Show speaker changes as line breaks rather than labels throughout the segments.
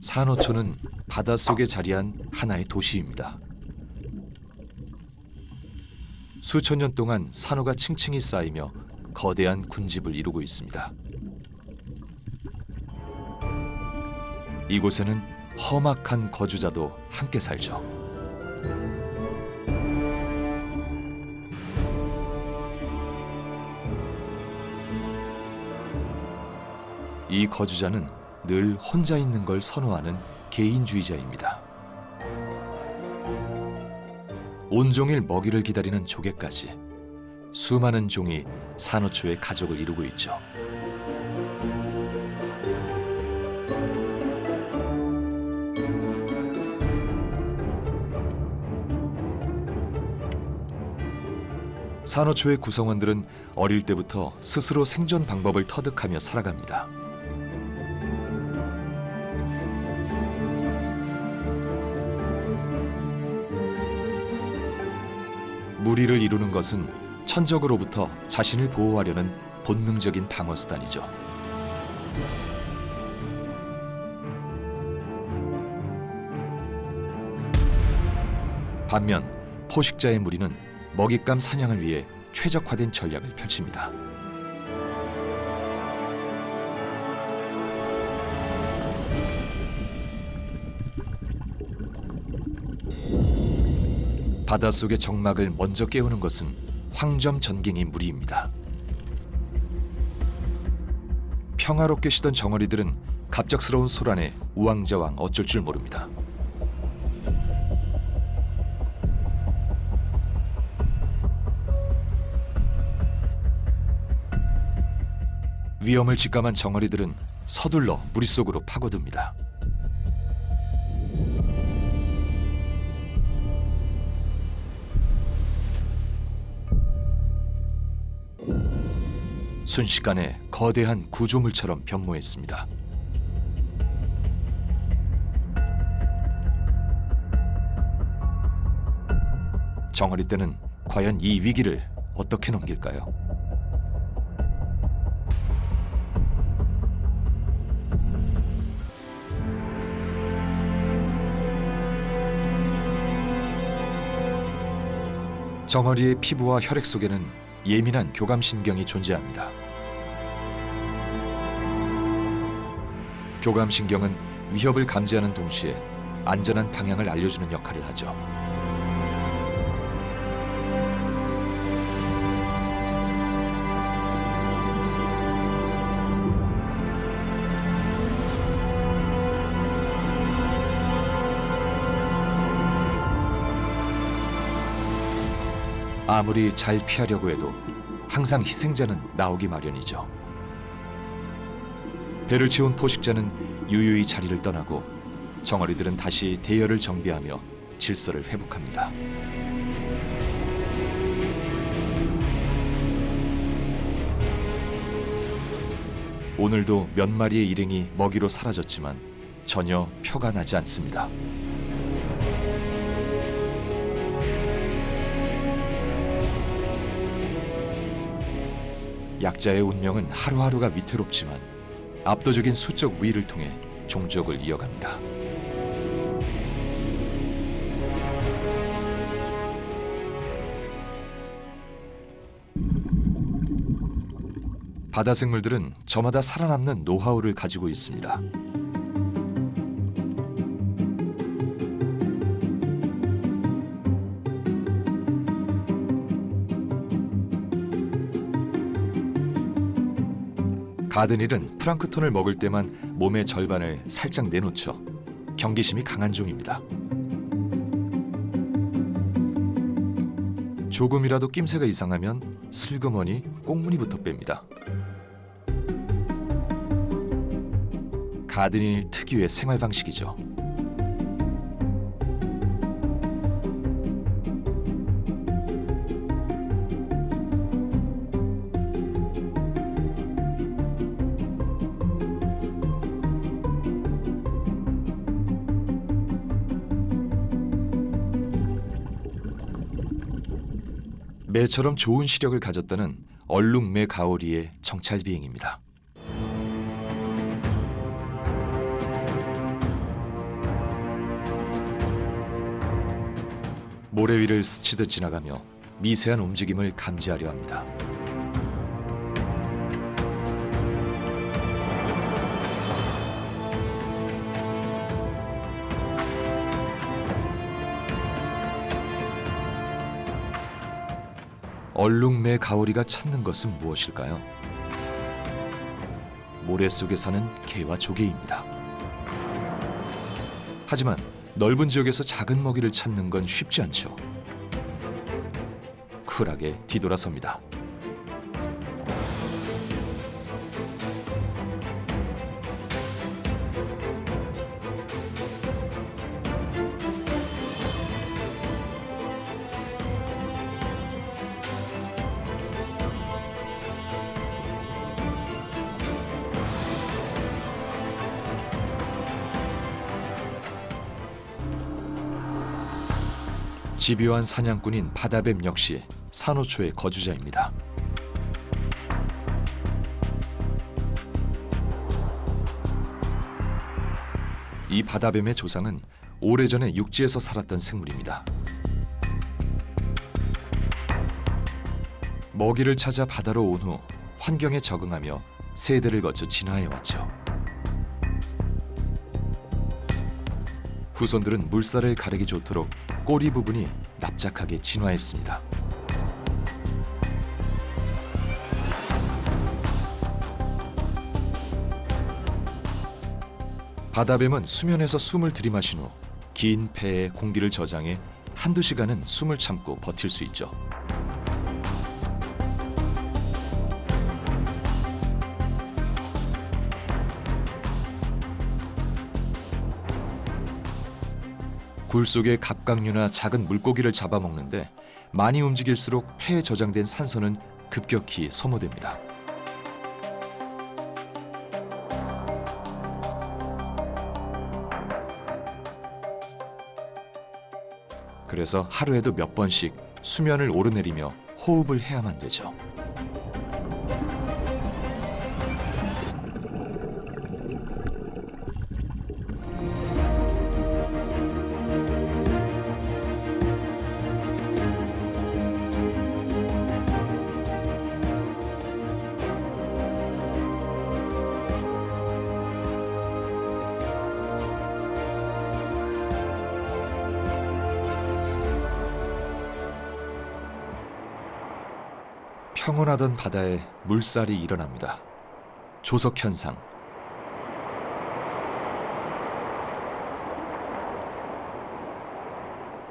산호초는 바닷속에 자리한 하나의 도시입니다. 수천 년 동안 산호가 층층이 쌓이며 거대한 군집을 이루고 있습니다. 이곳에는 험악한 거주자도 함께 살죠. 이 거주자는 늘 혼자 있는 걸 선호하는 개인주의자입니다. 온종일 먹이를 기다리는 조개까지 수많은 종이 산호초의 가족을 이루고 있죠. 산호초의 구성원들은 어릴 때부터 스스로 생존 방법을 터득하며 살아갑니다. 무리를 이루는 것은 천적으로부터 자신을 보호하려는 본능적인 방어 수단이죠. 반면 포식자의 무리는 먹잇감 사냥을 위해 최적화된 전략을 펼칩니다. 바닷속의 정막을 먼저 깨우는 것은 황점전갱이 무리입니다. 평화롭게 쉬던 정어리들은 갑작스러운 소란에 우왕좌왕 어쩔 줄 모릅니다. 위험을 직감한 정어리들은 서둘러 무릿속으로 파고듭니다. 순식간에 거대한 구조물처럼 변모했습니다. 정어리 떼는 과연 이 위기를 어떻게 넘길까요? 정어리의 피부와 혈액 속에는 예민한 교감신경이 존재합니다. 교감신경은 위협을 감지하는 동시에 안전한 방향을 알려주는 역할을 하죠. 아무리 잘 피하려고 해도 항상 희생자는 나오기 마련이죠. 배를 채운 포식자는 유유히 자리를 떠나고 정어리들은 다시 대열을 정비하며 질서를 회복합니다. 오늘도 몇 마리의 일행이 먹이로 사라졌지만 전혀 표가 나지 않습니다. 약자의 운명은 하루하루가 위태롭지만 압도적인 수적 우위를 통해 종족을 이어갑니다. 바다 생물들은 저마다 살아남는 노하우를 가지고 있습니다. 가드닐은 플랑크톤을 먹을 때만 몸의 절반을 살짝 내놓죠. 경계심이 강한 종입니다. 조금이라도 낌새가 이상하면 슬그머니 꽁무니부터 뺍니다. 가드닐 특유의 생활 방식이죠. 매처럼 좋은 시력을 가졌다는 얼룩매 가오리의 정찰 비행입니다. 모래 위를 스치듯 지나가며 미세한 움직임을 감지하려 합니다. 얼룩매 가오리가 찾는 것은 무엇일까요? 모래 속에 사는 개와 조개입니다. 하지만 넓은 지역에서 작은 먹이를 찾는 건 쉽지 않죠. 쿨하게 뒤돌아섭니다. 집요한 사냥꾼인 바다뱀 역시 산호초의 거주자입니다. 이 바다뱀의 조상은 오래전에 육지에서 살았던 생물입니다. 먹이를 찾아 바다로 온 후 환경에 적응하며 세대를 거쳐 진화해왔죠. 후손들은 물살을 가르기 좋도록 꼬리 부분이 납작하게 진화했습니다. 바다뱀은 수면에서 숨을 들이마신 후 긴 폐에 공기를 저장해 한두 시간은 숨을 참고 버틸 수 있죠. 굴 속의 갑각류나 작은 물고기를 잡아먹는데 많이 움직일수록 폐에 저장된 산소는 급격히 소모됩니다. 그래서 하루에도 몇 번씩 수면을 오르내리며 호흡을 해야만 되죠. 평온하던 바다에 물살이 일어납니다. 조석 현상.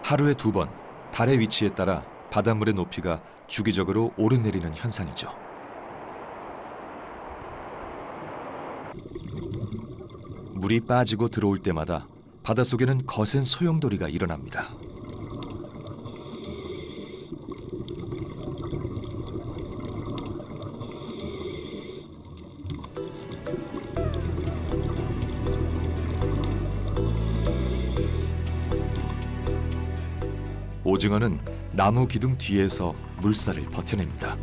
하루에 2번 달의 위치에 따라 바닷물의 높이가 주기적으로 오르내리는 현상이죠. 물이 빠지고 들어올 때마다 바닷속에는 거센 소용돌이가 일어납니다. 오징어는 나무 기둥 뒤에서 물살을 버텨냅니다.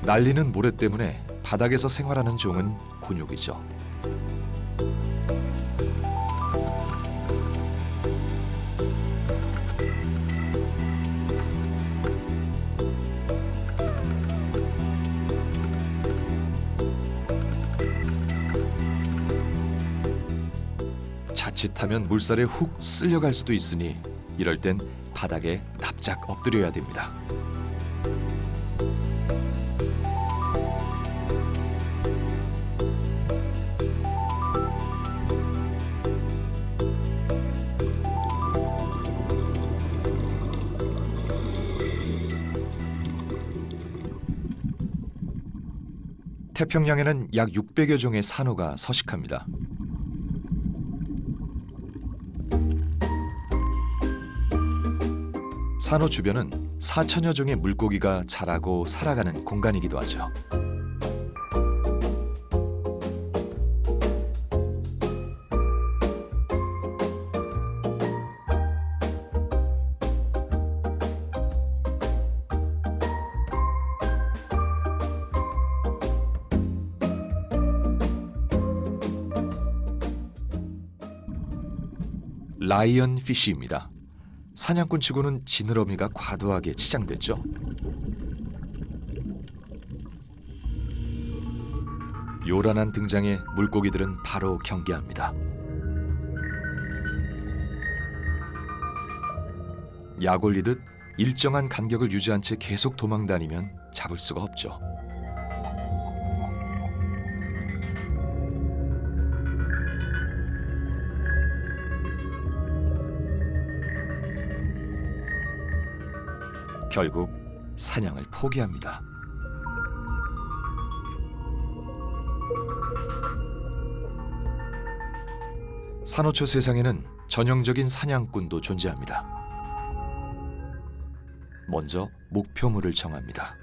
날리는 모래 때문에 바닥에서 생활하는 종은 곤욕이죠. 자칫하면 물살에 훅 쓸려갈 수도 있으니 이럴 땐 바닥에 납작 엎드려야 됩니다. 태평양에는 약 600여 종의 산호가 서식합니다. 산호 주변은 4천여 종의 물고기가 자라고 살아가는 공간이기도 하죠. 라이언 피쉬입니다. 사냥꾼치고는 지느러미가 과도하게 치장됐죠. 요란한 등장에 물고기들은 바로 경계합니다. 약 올리듯 일정한 간격을 유지한 채 계속 도망다니면 잡을 수가 없죠. 결국 사냥을 포기합니다. 산호초 세상에는 전형적인 사냥꾼도 존재합니다. 먼저 목표물을 정합니다.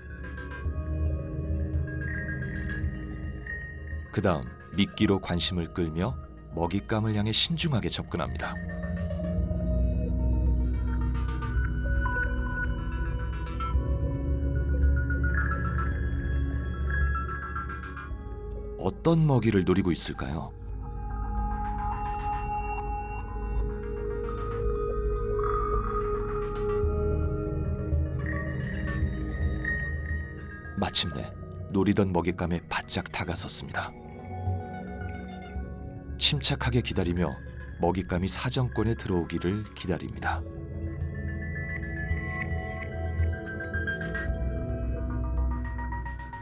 그 다음 미끼로 관심을 끌며 먹잇감을 향해 신중하게 접근합니다. 어떤 먹이를 노리고 있을까요? 마침내 노리던 먹잇감에 바짝 다가섰습니다. 침착하게 기다리며 먹잇감이 사정권에 들어오기를 기다립니다.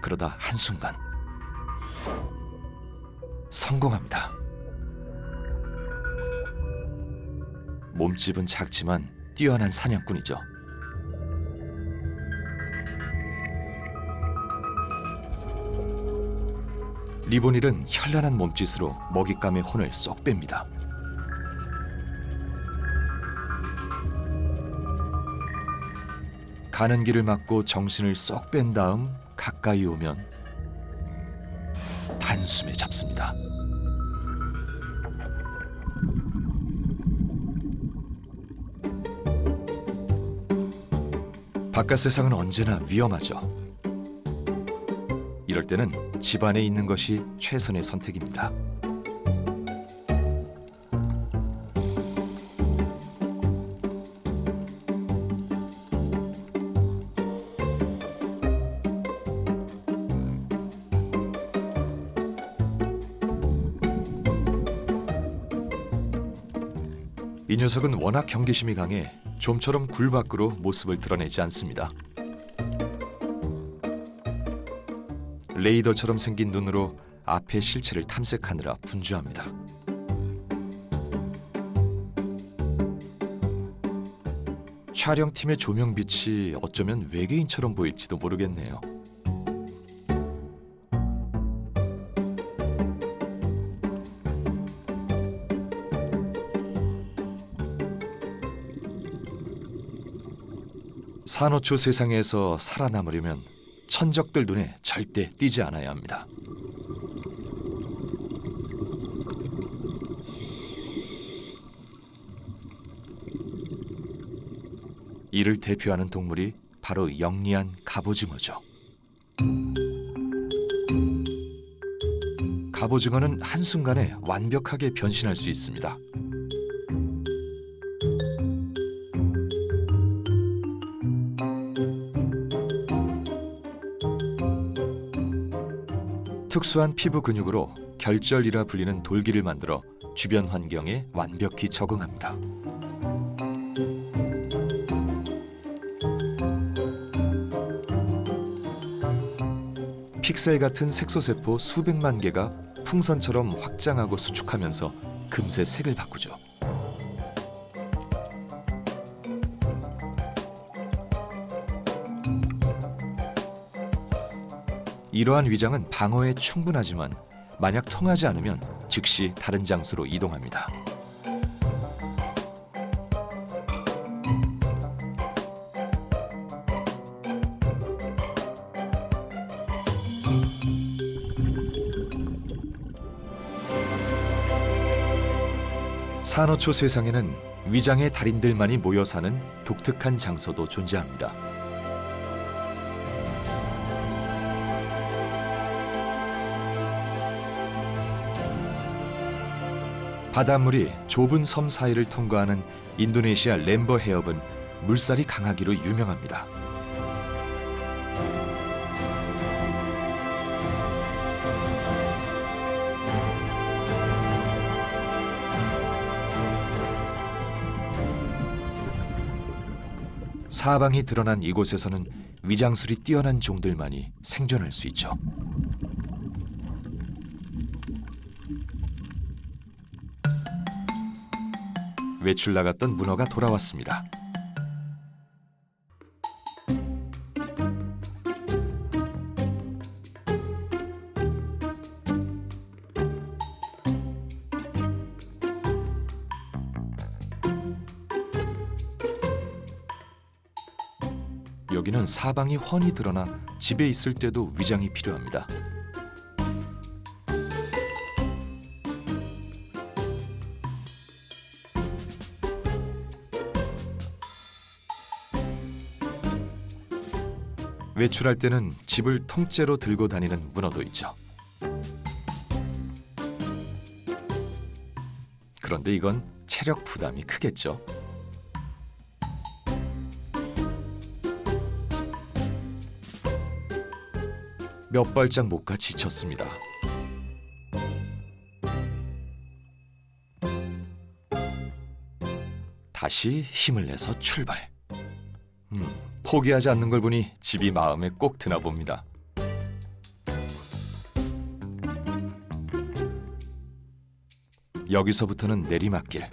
그러다 한순간 성공합니다. 몸집은 작지만 뛰어난 사냥꾼이죠. 리보닐은 현란한 몸짓으로 먹잇감의 혼을 쏙 뺍니다. 가는 길을 막고 정신을 쏙 뺀 다음 가까이 오면 한숨에 잡습니다. 바깥 세상은 언제나 위험하죠. 이럴 때는 집 안에 있는 것이 최선의 선택입니다. 이 녀석은 워낙 경계심이 강해 좀처럼 굴 밖으로 모습을 드러내지 않습니다. 레이더처럼 생긴 눈으로 앞의 실체를 탐색하느라 분주합니다. 촬영팀의 조명빛이 어쩌면 외계인처럼 보일지도 모르겠네요. 산호초 세상에서 살아남으려면 천적들 눈에 절대 띄지 않아야 합니다. 이를 대표하는 동물이 바로 영리한 갑오징어죠. 갑오징어는 한순간에 완벽하게 변신할 수 있습니다. 특수한 피부 근육으로 결절이라 불리는 돌기를 만들어 주변 환경에 완벽히 적응합니다. 픽셀 같은 색소세포 수백만 개가 풍선처럼 확장하고 수축하면서 금세 색을 바꾸죠. 이러한 위장은 방어에 충분하지만 만약 통하지 않으면 즉시 다른 장소로 이동합니다. 산호초 세상에는 위장의 달인들만이 모여 사는 독특한 장소도 존재합니다. 바닷물이 좁은 섬 사이를 통과하는 인도네시아 렘버 해협은 물살이 강하기로 유명합니다. 사방이 드러난 이곳에서는 위장술이 뛰어난 종들만이 생존할 수 있죠. 외출 나갔던 문어가 돌아왔습니다. 여기는 사방이 훤히 드러나 집에 있을 때도 위장이 필요합니다. 외출할 때는 집을 통째로 들고 다니는 문어도 있죠. 그런데 이건 체력 부담이 크겠죠. 몇 발짝 못 가 지쳤습니다. 다시 힘을 내서 출발. 포기하지 않는 걸 보니 집이 마음에 꼭 드나 봅니다. 여기서부터는 내리막길.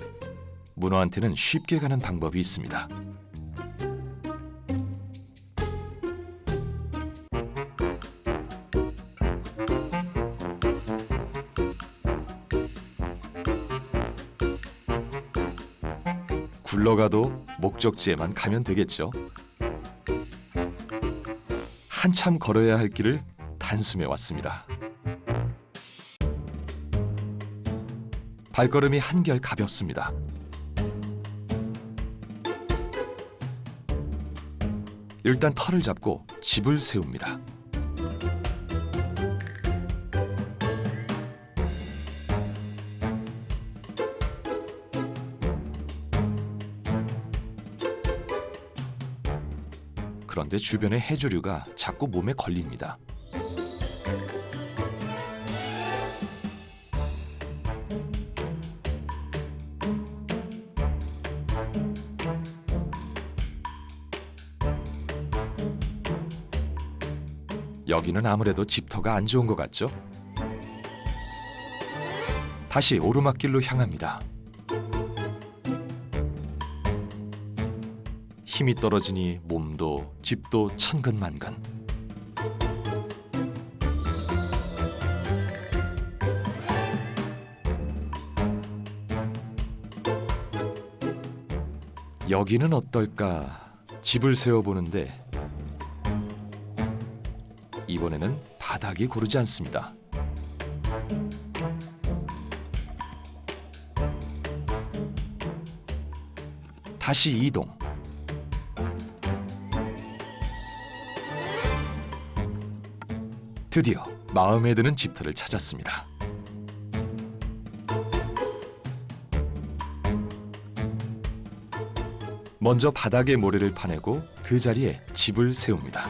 문어한테는 쉽게 가는 방법이 있습니다. 굴러가도 목적지에만 가면 되겠죠. 한참 걸어야 할 길을 단숨에 왔습니다. 발걸음이 한결 가볍습니다. 일단 터를 잡고 집을 세웁니다. 그런데 주변의 해조류가 자꾸 몸에 걸립니다. 여기는 아무래도 집터가 안 좋은 것 같죠? 다시 오르막길로 향합니다. 힘이 떨어지니 몸도 집도 천근만근. 여기는 어떨까 집을 세워보는데 이번에는 바닥이 고르지 않습니다. 다시 이동. 드디어 마음에 드는 집터를 찾았습니다. 먼저 바닥에 모래를 파내고 그 자리에 집을 세웁니다.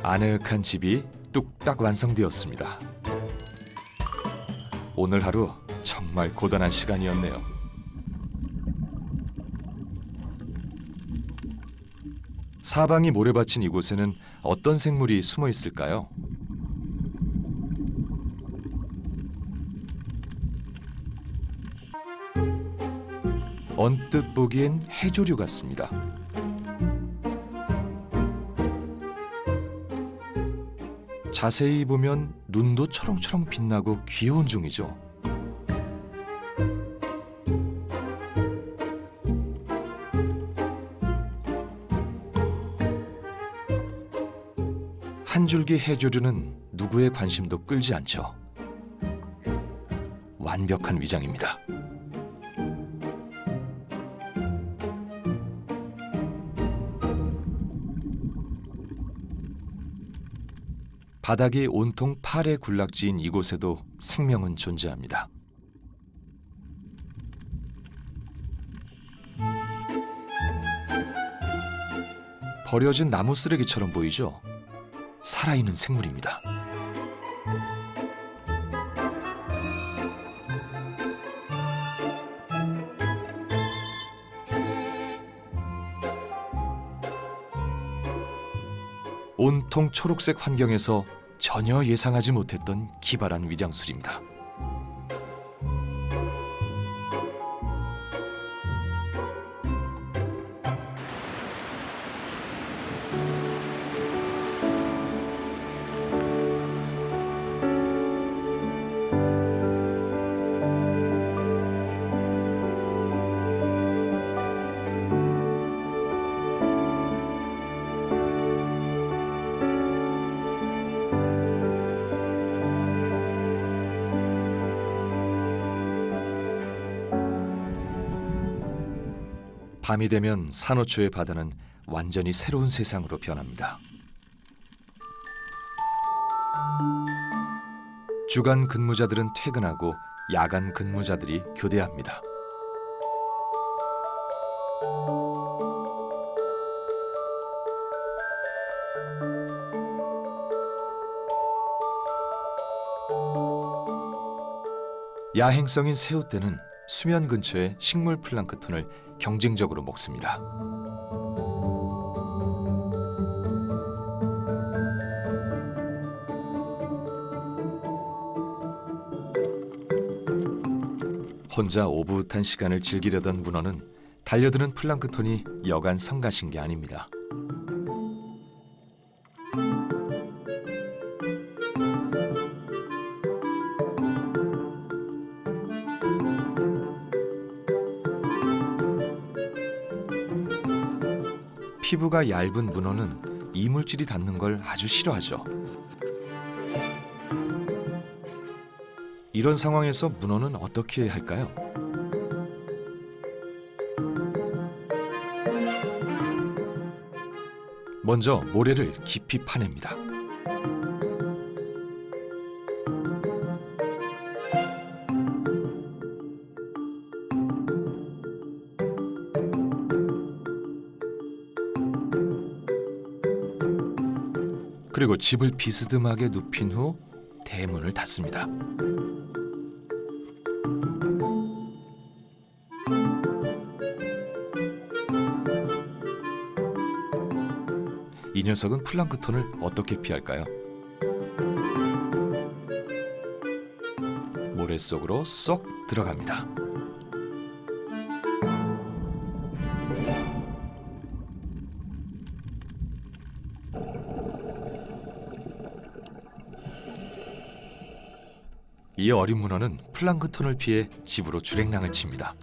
아늑한 집이 뚝딱 완성되었습니다. 오늘 하루 정말 고단한 시간이었네요. 사방이 모래밭인 이곳에는 어떤 생물이 숨어 있을까요? 언뜻 보기엔 해조류 같습니다. 자세히 보면 눈도 초롱초롱 빛나고 귀여운 종이죠. 한 줄기 해조류는 누구의 관심도 끌지 않죠. 완벽한 위장입니다. 바닥이 온통 팔의 군락지인 이곳에도 생명은 존재합니다. 버려진 나무 쓰레기처럼 보이죠? 살아있는 생물입니다. 온통 초록색 환경에서 전혀 예상하지 못했던 기발한 위장술입니다. 밤이 되면 산호초의 바다는 완전히 새로운 세상으로 변합니다. 주간 근무자들은 퇴근하고 야간 근무자들이 교대합니다. 야행성인 새우떼는 수면 근처의 식물 플랑크톤을 경쟁적으로 먹습니다. 혼자 오붓한 시간을 즐기려던 문어는 달려드는 플랑크톤이 여간 성가신 게 아닙니다. 피부가 얇은 문어는 이물질이 닿는 걸 아주 싫어하죠. 이런 상황에서 문어는 어떻게 해야 할까요? 먼저 모래를 깊이 파냅니다. 그리고 집을 비스듬하게 눕힌 후 대문을 닫습니다. 이 녀석은 플랑크톤을 어떻게 피할까요? 모래 속으로 쏙 들어갑니다. 이 어린 문어는 플랑크톤을 피해 집으로 주랭랑을 칩니다.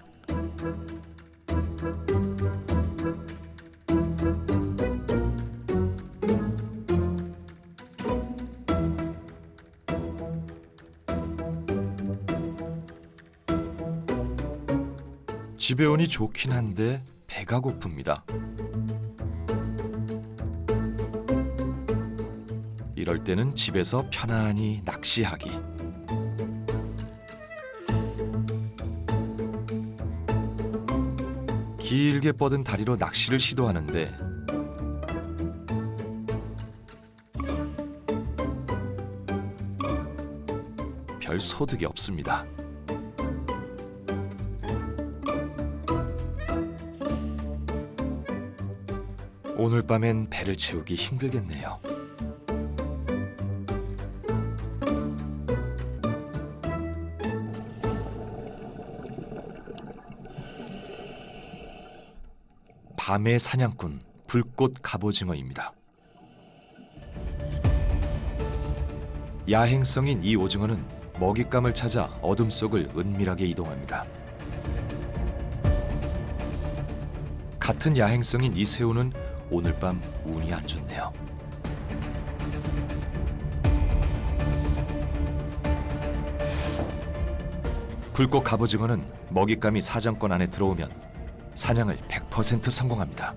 집에 오니 좋긴 한데 배가 고픕니다. 이럴 때는 집에서 편안히 낚시하기. 길게 뻗은 다리로 낚시를 시도하는데 별 소득이 없습니다. 오늘 밤엔 배를 채우기 힘들겠네요. 밤의 사냥꾼, 불꽃 갑오징어입니다. 야행성인 이 오징어는 먹잇감을 찾아 어둠 속을 은밀하게 이동합니다. 같은 야행성인 이 새우는 오늘 밤 운이 안 좋네요. 불꽃 갑오징어는 먹잇감이 사정권 안에 들어오면 사냥을 100% 성공합니다.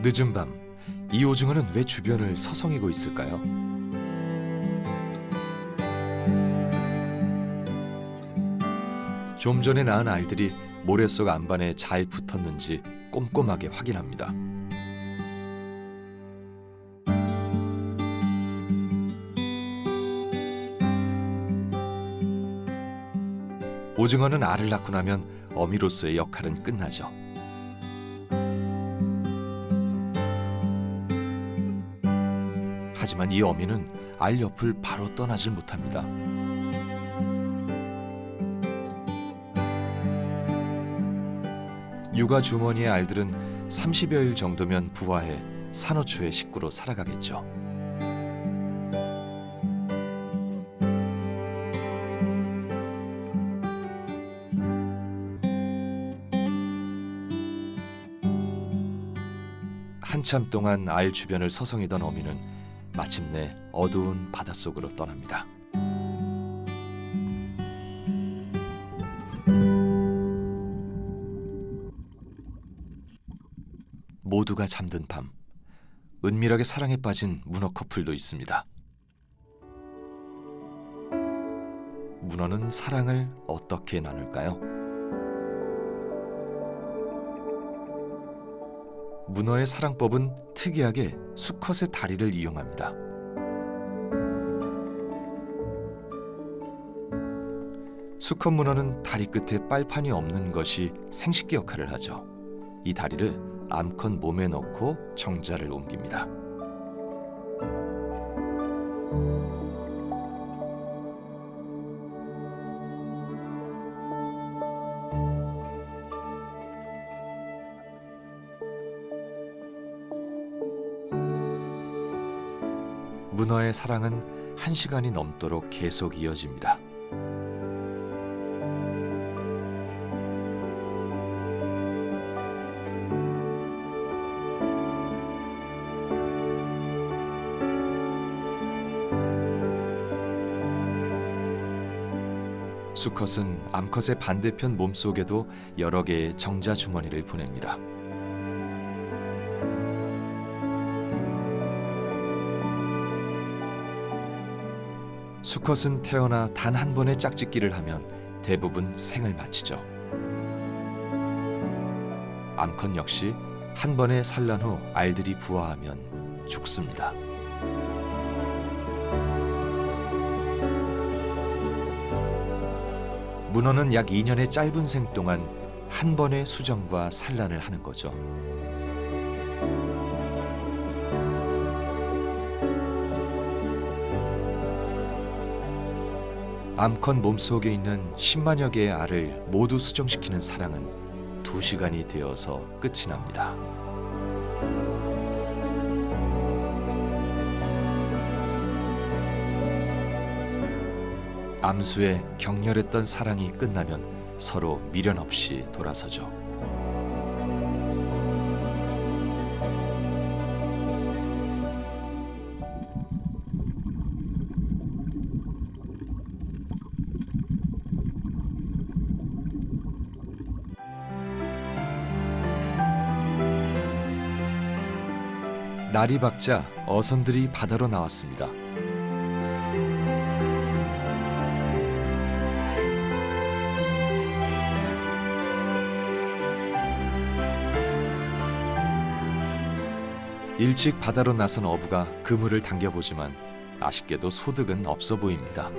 늦은 밤, 이 오징어는 왜 주변을 서성이고 있을까요? 좀 전에 낳은 알들이 모래 속 안반에 잘 붙었는지 꼼꼼하게 확인합니다. 오징어는 알을 낳고 나면 어미로서의 역할은 끝나죠. 하지만 이 어미는 알 옆을 바로 떠나질 못합니다. 육아 주머니의 알들은 30여일 정도면 부화해 산호초의 식구로 살아가겠죠. 한참 동안 알 주변을 서성이던 어미는 마침내 어두운 바닷속으로 떠납니다. 모두가 잠든 밤, 은밀하게 사랑에 빠진 문어 커플도 있습니다. 문어는 사랑을 어떻게 나눌까요? 문어의 사랑법은 특이하게 수컷의 다리를 이용합니다. 수컷 문어는 다리 끝에 빨판이 없는 것이 생식기 역할을 하죠. 이 다리를 암컷 몸에 넣고 정자를 옮깁니다. 문어의 사랑은 1시간이 넘도록 계속 이어집니다. 수컷은 암컷의 반대편 몸속에도 여러 개의 정자 주머니를 보냅니다. 수컷은 태어나 단 한 번의 짝짓기를 하면 대부분 생을 마치죠. 암컷 역시 한 번의 산란 후 알들이 부화하면 죽습니다. 문어는 약 2년의 짧은 생 동안 한 번의 수정과 산란을 하는 거죠. 암컷 몸속에 있는 10만여 개의 알을 모두 수정시키는 사랑은 2시간이 되어서 끝이 납니다. 암수의 격렬했던 사랑이 끝나면 서로 미련 없이 돌아서죠. 날이 밝자 어선들이 바다로 나왔습니다. 일찍 바다로 나선 어부가 그물을 당겨보지만 아쉽게도 소득은 없어 보입니다.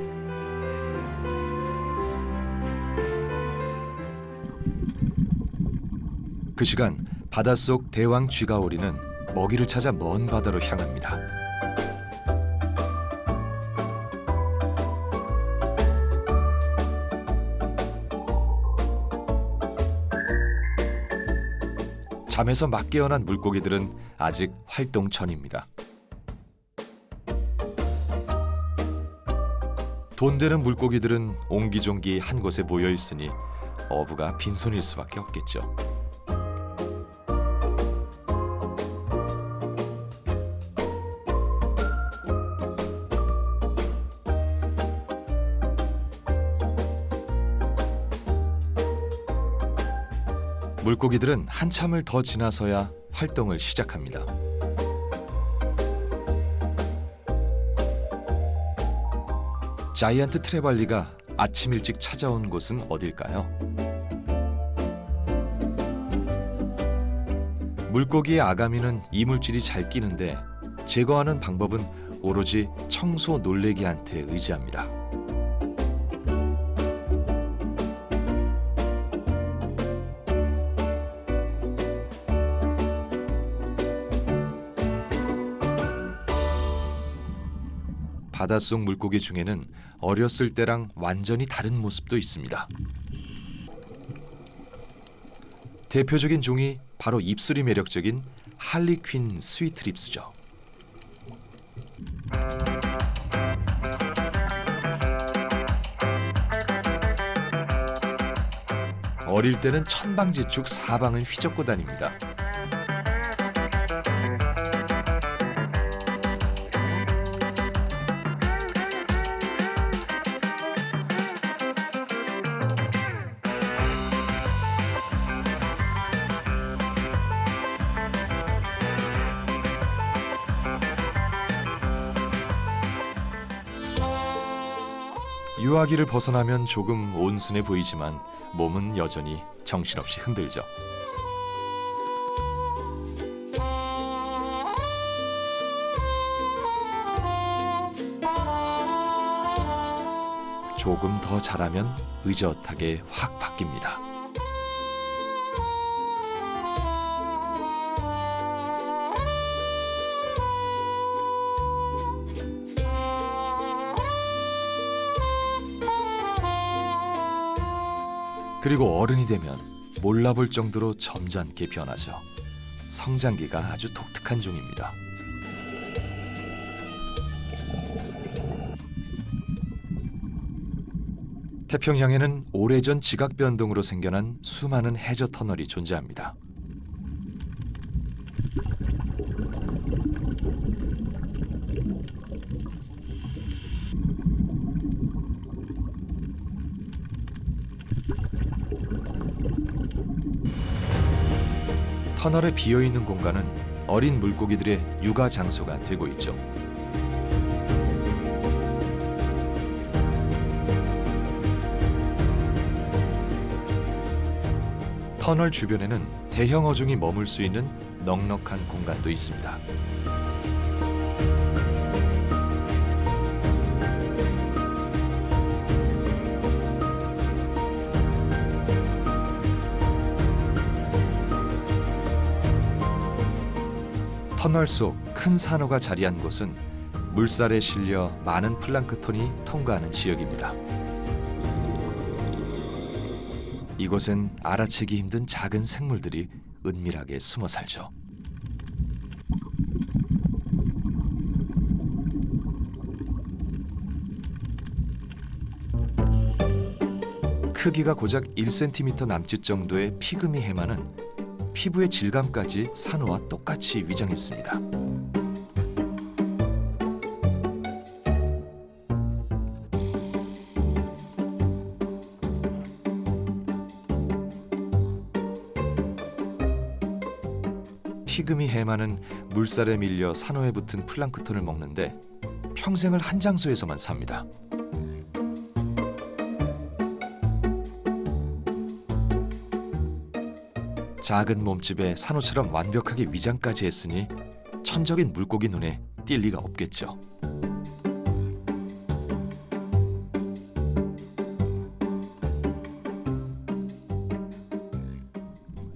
그 시간 바닷속 대왕 쥐가오리는 먹이를 찾아 먼 바다로 향합니다. 잠에서 막 깨어난 물고기들은 아직 활동 전입니다. 돈 되는 물고기들은 옹기종기 한 곳에 모여 있으니 어부가 빈손일 수밖에 없겠죠. 물고기들은 한참을 더 지나서야 활동을 시작합니다. 자이언트 트레발리가 아침 일찍 찾아온 곳은 어딜까요? 물고기의 아가미는 이물질이 잘 끼는데 제거하는 방법은 오로지 청소 놀래기한테 의지합니다. 바닷속 물고기 중에는 어렸을 때랑 완전히 다른 모습도 있습니다. 대표적인 종이 바로 입술이 매력적인 할리퀸 스위트립스죠. 어릴 때는 천방지축 사방을 휘젓고 다닙니다. 유아기를 벗어나면 조금 온순해 보이지만 몸은 여전히 정신없이 흔들죠. 조금 더 자라면 의젓하게 확 바뀝니다. 그리고 어른이 되면 몰라볼 정도로 점잖게 변하죠. 성장기가 아주 독특한 종입니다. 태평양에는 오래전 지각 변동으로 생겨난 수많은 해저 터널이 존재합니다. 터널에 비어있는 공간은 어린 물고기들의 육아 장소가 되고 있죠. 터널 주변에는 대형 어종이 머물 수 있는 넉넉한 공간도 있습니다. 터널 속 큰 산호가 자리한 곳은 물살에 실려 많은 플랑크톤이 통과하는 지역입니다. 이곳엔 알아채기 힘든 작은 생물들이 은밀하게 숨어 살죠. 크기가 고작 1cm 남짓 정도의 피그미 해마는 피부의 질감까지 산호와 똑같이 위장했습니다. 피그미 해마는 물살에 밀려 산호에 붙은 플랑크톤을 먹는데 평생을 한 장소에서만 삽니다. 작은 몸집에 산호처럼 완벽하게 위장까지 했으니 천적인 물고기 눈에 띌 리가 없겠죠.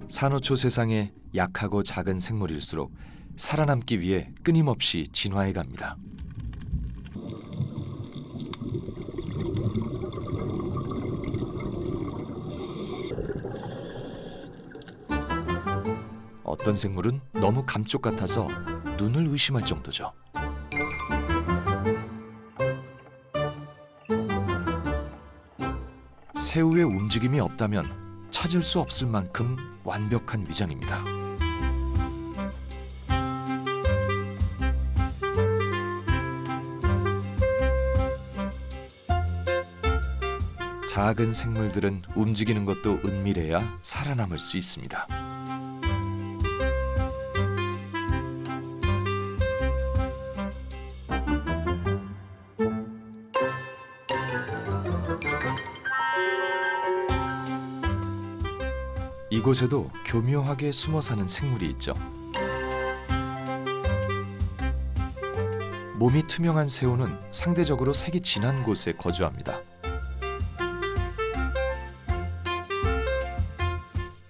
산호초 세상에 약하고 작은 생물일수록 살아남기 위해 끊임없이 진화해 갑니다. 어떤 생물은 너무 감쪽 같아서 눈을 의심할 정도죠. 새우의 움직임이 없다면 찾을 수 없을 만큼 완벽한 위장입니다. 작은 생물들은 움직이는 것도 은밀해야 살아남을 수 있습니다. 이곳에도 교묘하게 숨어 사는 생물이 있죠. 몸이 투명한 새우는 상대적으로 색이 진한 곳에 거주합니다.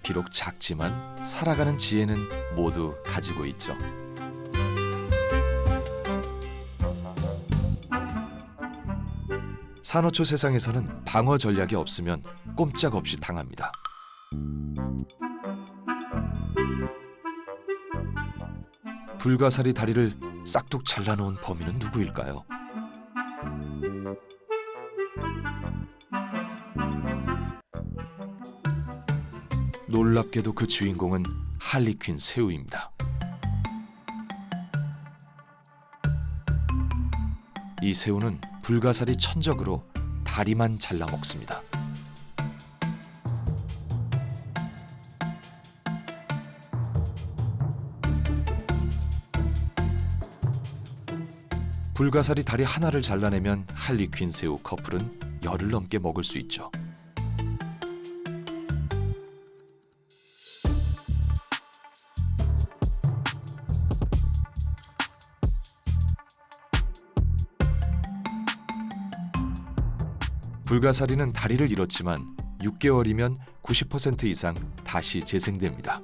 비록 작지만 살아가는 지혜는 모두 가지고 있죠. 산호초 세상에서는 방어 전략이 없으면 꼼짝없이 당합니다. 불가사리 다리를 싹둑 잘라놓은 범인은 누구일까요? 놀랍게도 그 주인공은 할리퀸 새우입니다. 이 새우는 불가사리 천적으로 다리만 잘라 먹습니다. 불가사리 다리 하나를 잘라내면 할리퀸 새우 커플은 열흘 넘게 먹을 수 있죠. 불가사리는 다리를 잃었지만 6개월이면 90% 이상 다시 재생됩니다.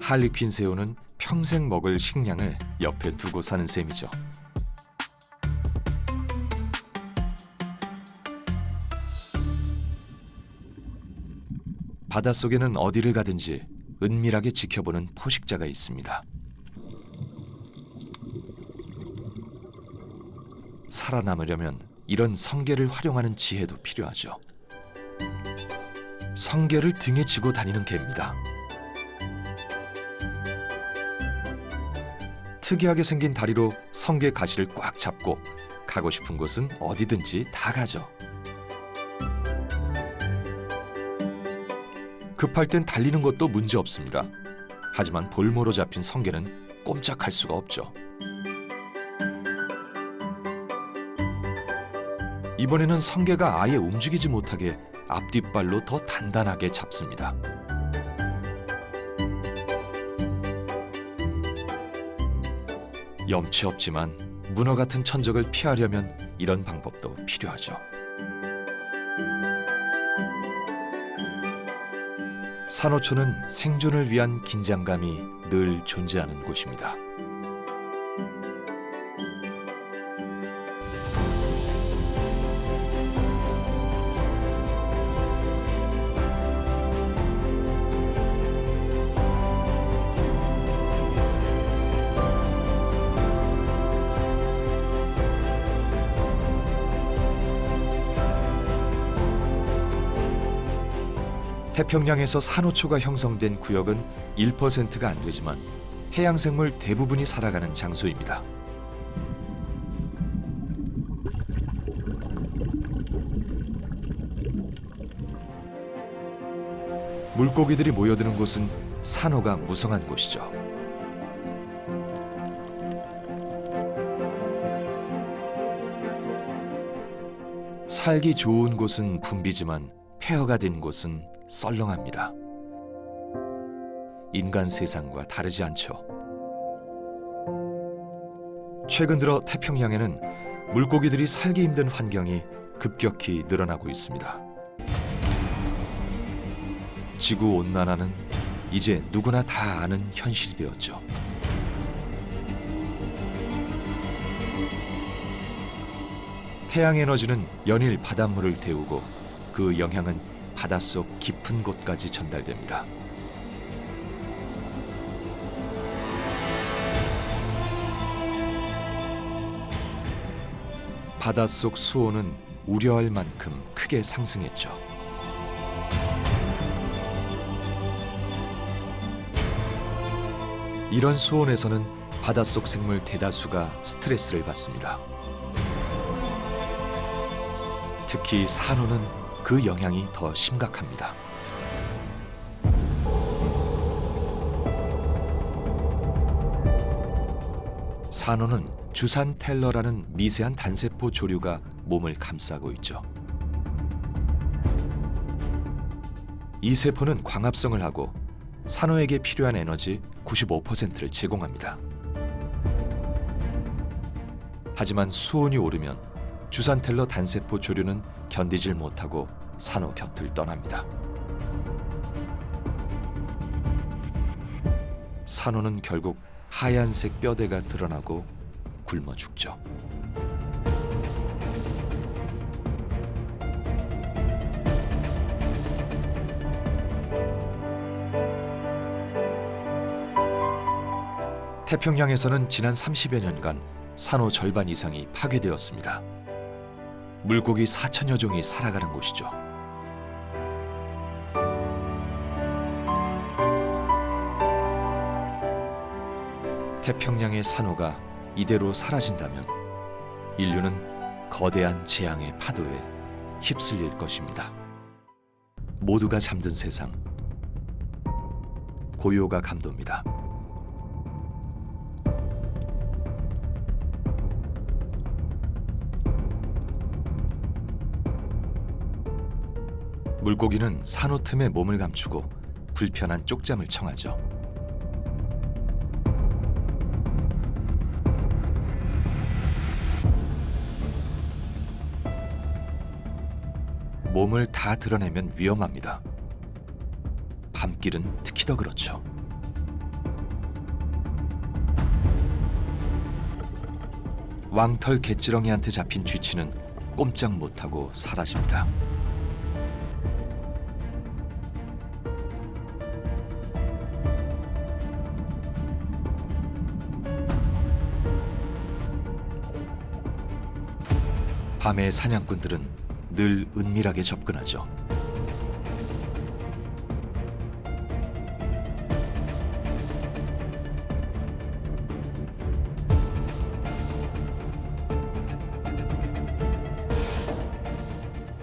할리퀸 새우는 평생 먹을 식량을 옆에 두고 사는 셈이죠. 바닷속에는 어디를 가든지 은밀하게 지켜보는 포식자가 있습니다. 살아남으려면 이런 성게를 활용하는 지혜도 필요하죠. 성게를 등에 지고 다니는 개입니다. 특이하게 생긴 다리로 성게 가시를 꽉 잡고 가고 싶은 곳은 어디든지 다 가죠. 급할 땐 달리는 것도 문제 없습니다. 하지만 볼모로 잡힌 성게는 꼼짝할 수가 없죠. 이번에는 성게가 아예 움직이지 못하게 앞뒷발로 더 단단하게 잡습니다. 염치 없지만 문어 같은 천적을 피하려면 이런 방법도 필요하죠. 산호초는 생존을 위한 긴장감이 늘 존재하는 곳입니다. 태평양에서 산호초가 형성된 구역은 1%가 안 되지만 해양생물 대부분이 살아가는 장소입니다. 물고기들이 모여드는 곳은 산호가 무성한 곳이죠. 살기 좋은 곳은 붐비지만 폐허가 된 곳은 썰렁합니다. 인간 세상과 다르지 않죠. 최근 들어 태평양에는 물고기들이 살기 힘든 환경이 급격히 늘어나고 있습니다. 지구 온난화는 이제 누구나 다 아는 현실이 되었죠. 태양 에너지는 연일 바닷물을 데우고 그 영향은 바닷속 깊은 곳까지 전달됩니다. 바닷속 수온은 우려할 만큼 크게 상승했죠. 이런 수온에서는 바닷속 생물 대다수가 스트레스를 받습니다. 특히 산호는 그 영향이 더 심각합니다. 산호는 주산 텔러라는 미세한 단세포 조류가 몸을 감싸고 있죠. 이 세포는 광합성을 하고 산호에게 필요한 에너지 95%를 제공합니다. 하지만 수온이 오르면 주산텔러 단세포 조류는 견디질 못하고 산호 곁을 떠납니다. 산호는 결국 하얀색 뼈대가 드러나고 굶어 죽죠. 태평양에서는 지난 30여 년간 산호 절반 이상이 파괴되었습니다. 물고기 4천여 종이 살아가는 곳이죠. 태평양의 산호가 이대로 사라진다면 인류는 거대한 재앙의 파도에 휩쓸릴 것입니다. 모두가 잠든 세상, 고요가 감돕니다. 물고기는 산호 틈에 몸을 감추고 불편한 쪽잠을 청하죠. 몸을 다 드러내면 위험합니다. 밤길은 특히 더 그렇죠. 왕털 개찌렁이한테 잡힌 쥐치는 꼼짝 못하고 사라집니다. 밤의 사냥꾼들은 늘 은밀하게 접근하죠.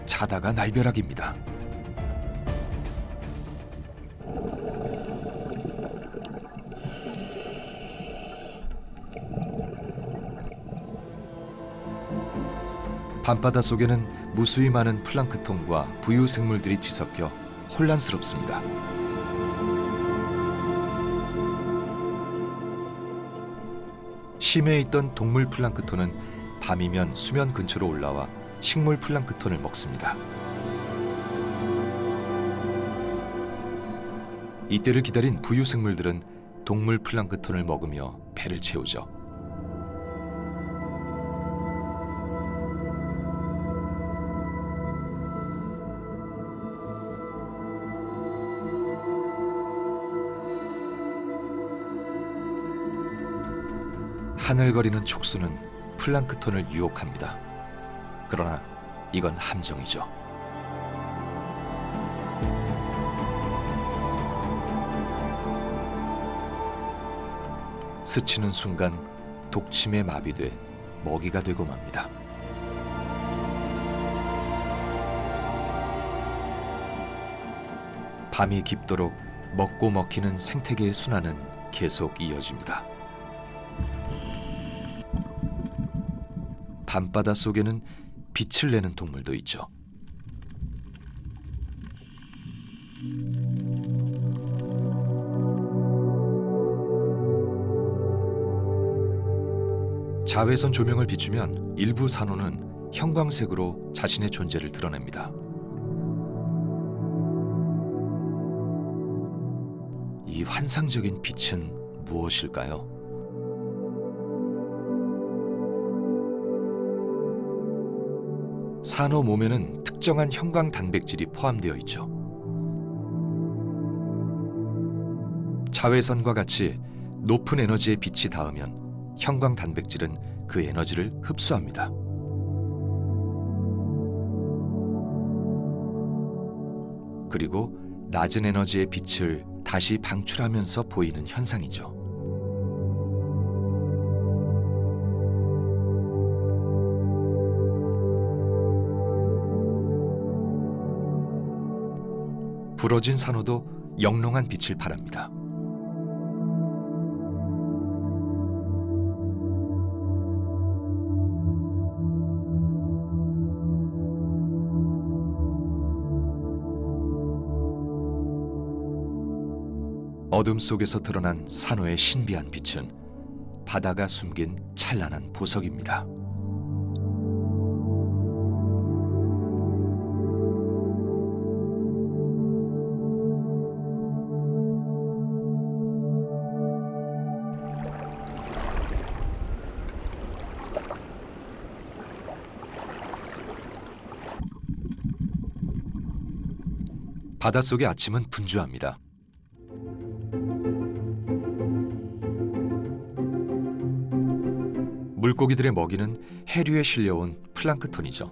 자다가 날벼락입니다. 밤바다 속에는 무수히 많은 플랑크톤과 부유 생물들이 뒤섞여 혼란스럽습니다. 심해에 있던 동물 플랑크톤은 밤이면 수면 근처로 올라와 식물 플랑크톤을 먹습니다. 이때를 기다린 부유 생물들은 동물 플랑크톤을 먹으며 배를 채우죠. 하늘거리는 촉수는 플랑크톤을 유혹합니다. 그러나 이건 함정이죠. 스치는 순간 독침에 마비돼 먹이가 되고 맙니다. 밤이 깊도록 먹고 먹히는 생태계의 순환은 계속 이어집니다. 밤바다 속에는 빛을 내는 동물도 있죠. 자외선 조명을 비추면 일부 산호는 형광색으로 자신의 존재를 드러냅니다. 이 환상적인 빛은 무엇일까요? 산호 몸에는 특정한 형광 단백질이 포함되어 있죠. 자외선과 같이 높은 에너지의 빛이 닿으면 형광 단백질은 그 에너지를 흡수합니다. 그리고 낮은 에너지의 빛을 다시 방출하면서 보이는 현상이죠. 부러진 산호도 영롱한 빛을 발합니다. 어둠 속에서 드러난 산호의 신비한 빛은 바다가 숨긴 찬란한 보석입니다. 바닷속의 아침은 분주합니다. 물고기들의 먹이는 해류에 실려온 플랑크톤이죠.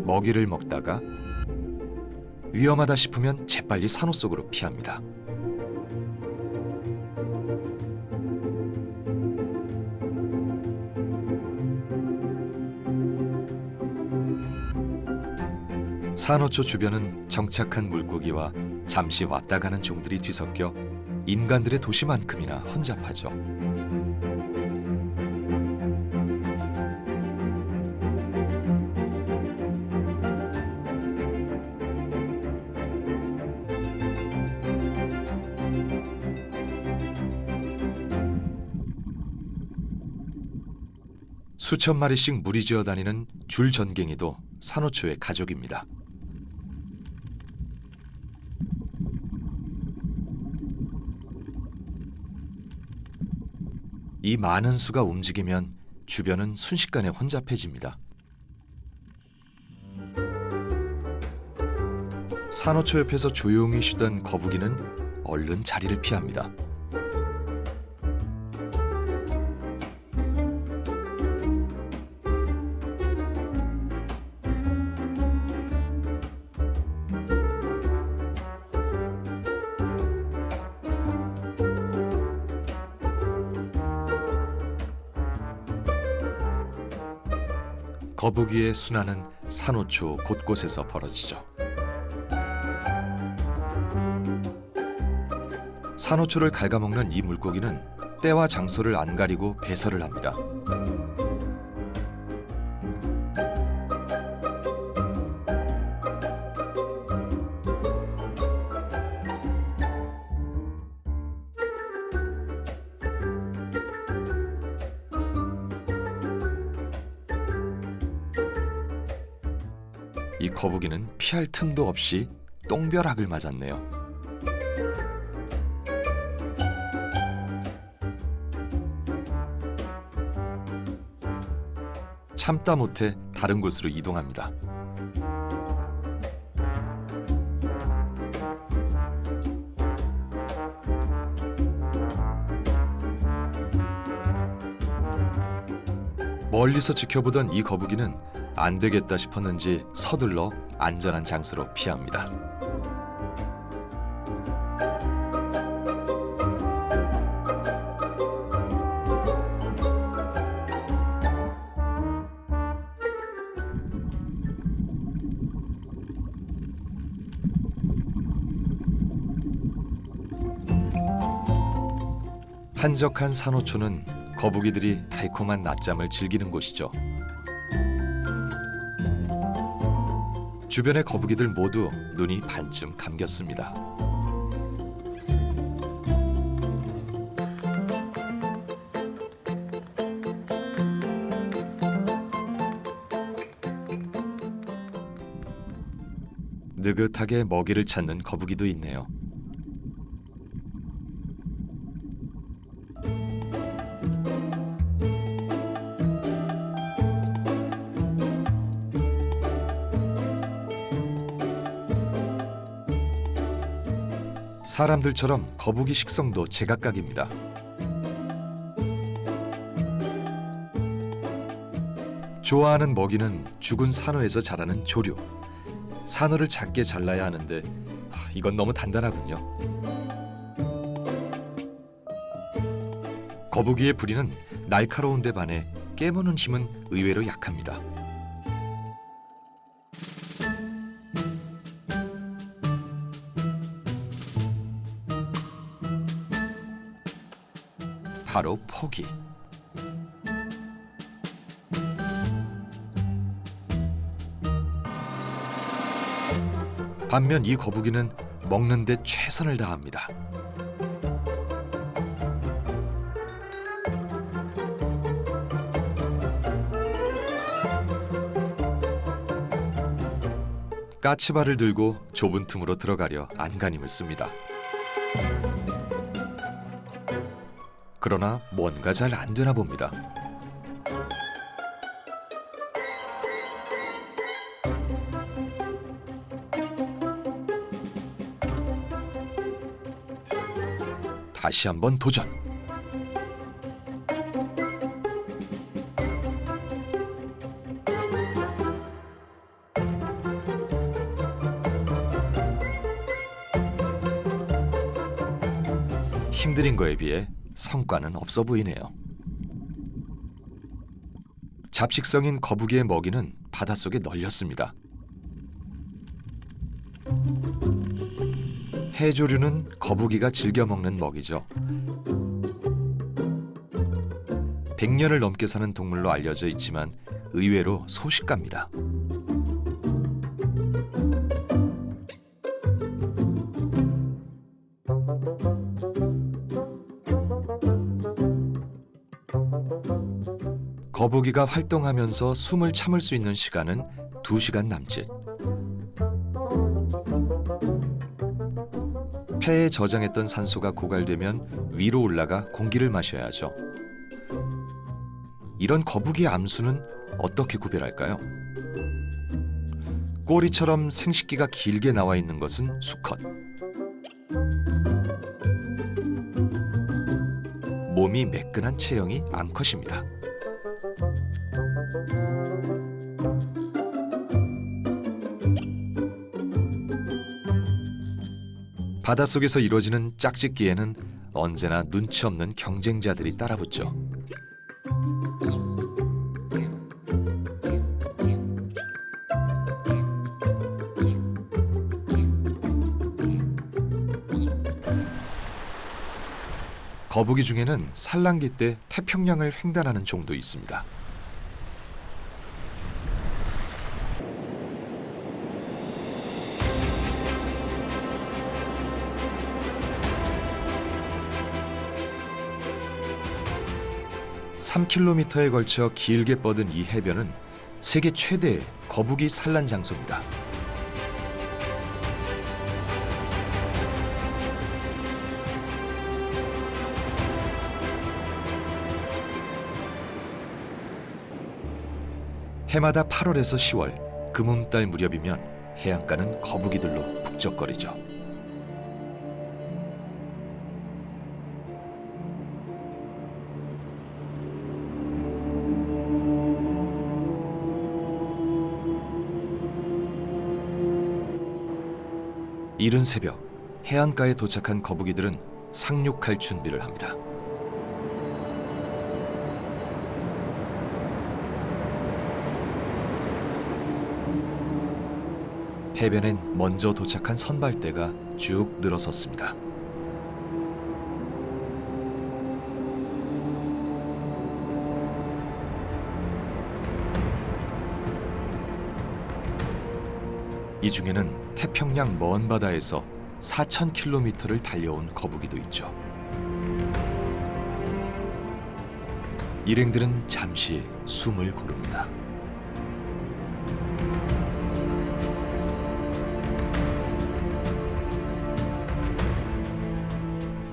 먹이를 먹다가 위험하다 싶으면 재빨리 산호 속으로 피합니다. 산호초 주변은 정착한 물고기와 잠시 왔다 가는 종들이 뒤섞여 인간들의 도시만큼이나 혼잡하죠. 수천 마리씩 무리지어 다니는 줄전갱이도 산호초의 가족입니다. 이 많은 수가 움직이면 주변은 순식간에 혼잡해집니다. 산호초 옆에서 조용히 쉬던 거북이는 얼른 자리를 피합니다. 거북이의 순환은 산호초 곳곳에서 벌어지죠. 산호초를 갉아먹는 이 물고기는 때와 장소를 안 가리고 배설을 합니다. 이 거북이는 피할 틈도 없이 똥벼락을 맞았네요. 참다 못해 다른 곳으로 이동합니다. 멀리서 지켜보던 이 거북이는 안 되겠다 싶었는지 서둘러 안전한 장소로 피합니다. 한적한 산호초는 거북이들이 달콤한 낮잠을 즐기는 곳이죠. 주변의 거북이들 모두 눈이 반쯤 감겼습니다. 느긋하게 먹이를 찾는 거북이도 있네요. 사람들처럼 거북이 식성도 제각각입니다. 좋아하는 먹이는 죽은 산호에서 자라는 조류. 산호를 작게 잘라야 하는데 이건 너무 단단하군요. 거북이의 부리는 날카로운 데 반해 깨무는 힘은 의외로 약합니다. 바로 포기. 반면 이 거북이는 먹는 데 최선을 다합니다. 까치발을 들고 좁은 틈으로 들어가려 안간힘을 씁니다. 그러나 뭔가 잘 안 되나 봅니다. 다시 한번 도전. 힘들인 거에 비해 성과는 없어 보이네요. 잡식성인 거북이의 먹이는 바닷속에 널렸습니다. 해조류는 거북이가 즐겨 먹는 먹이죠. 100년을 넘게 사는 동물로 알려져 있지만 의외로 소식갑니다. 거북이가 활동하면서 숨을 참을 수 있는 시간은 2시간 남짓. 폐에 저장했던 산소가 고갈되면 위로 올라가 공기를 마셔야 하죠. 이런 거북이의 암수는 어떻게 구별할까요? 꼬리처럼 생식기가 길게 나와 있는 것은 수컷. 몸이 매끈한 체형이 암컷입니다. 바닷속에서 이루어지는 짝짓기에는 언제나 눈치 없는 경쟁자들이 따라붙죠. 거북이 중에는 산란기 때 태평양을 횡단하는 종도 있습니다. (3km에) 걸쳐 길게 뻗은 이 해변은 세계 최대의 거북이 산란 장소입니다. 해마다 8월에서 10월 금음달 무렵이면 해안가는 거북이들로 북적거리죠. 이른 새벽 해안가에 도착한 거북이들은 상륙할 준비를 합니다. 해변엔 먼저 도착한 선발대가 쭉 늘어섰습니다. 이 중에는 태평양 먼 바다에서 4,000km를 달려온 거북이도 있죠. 일행들은 잠시 숨을 고릅니다.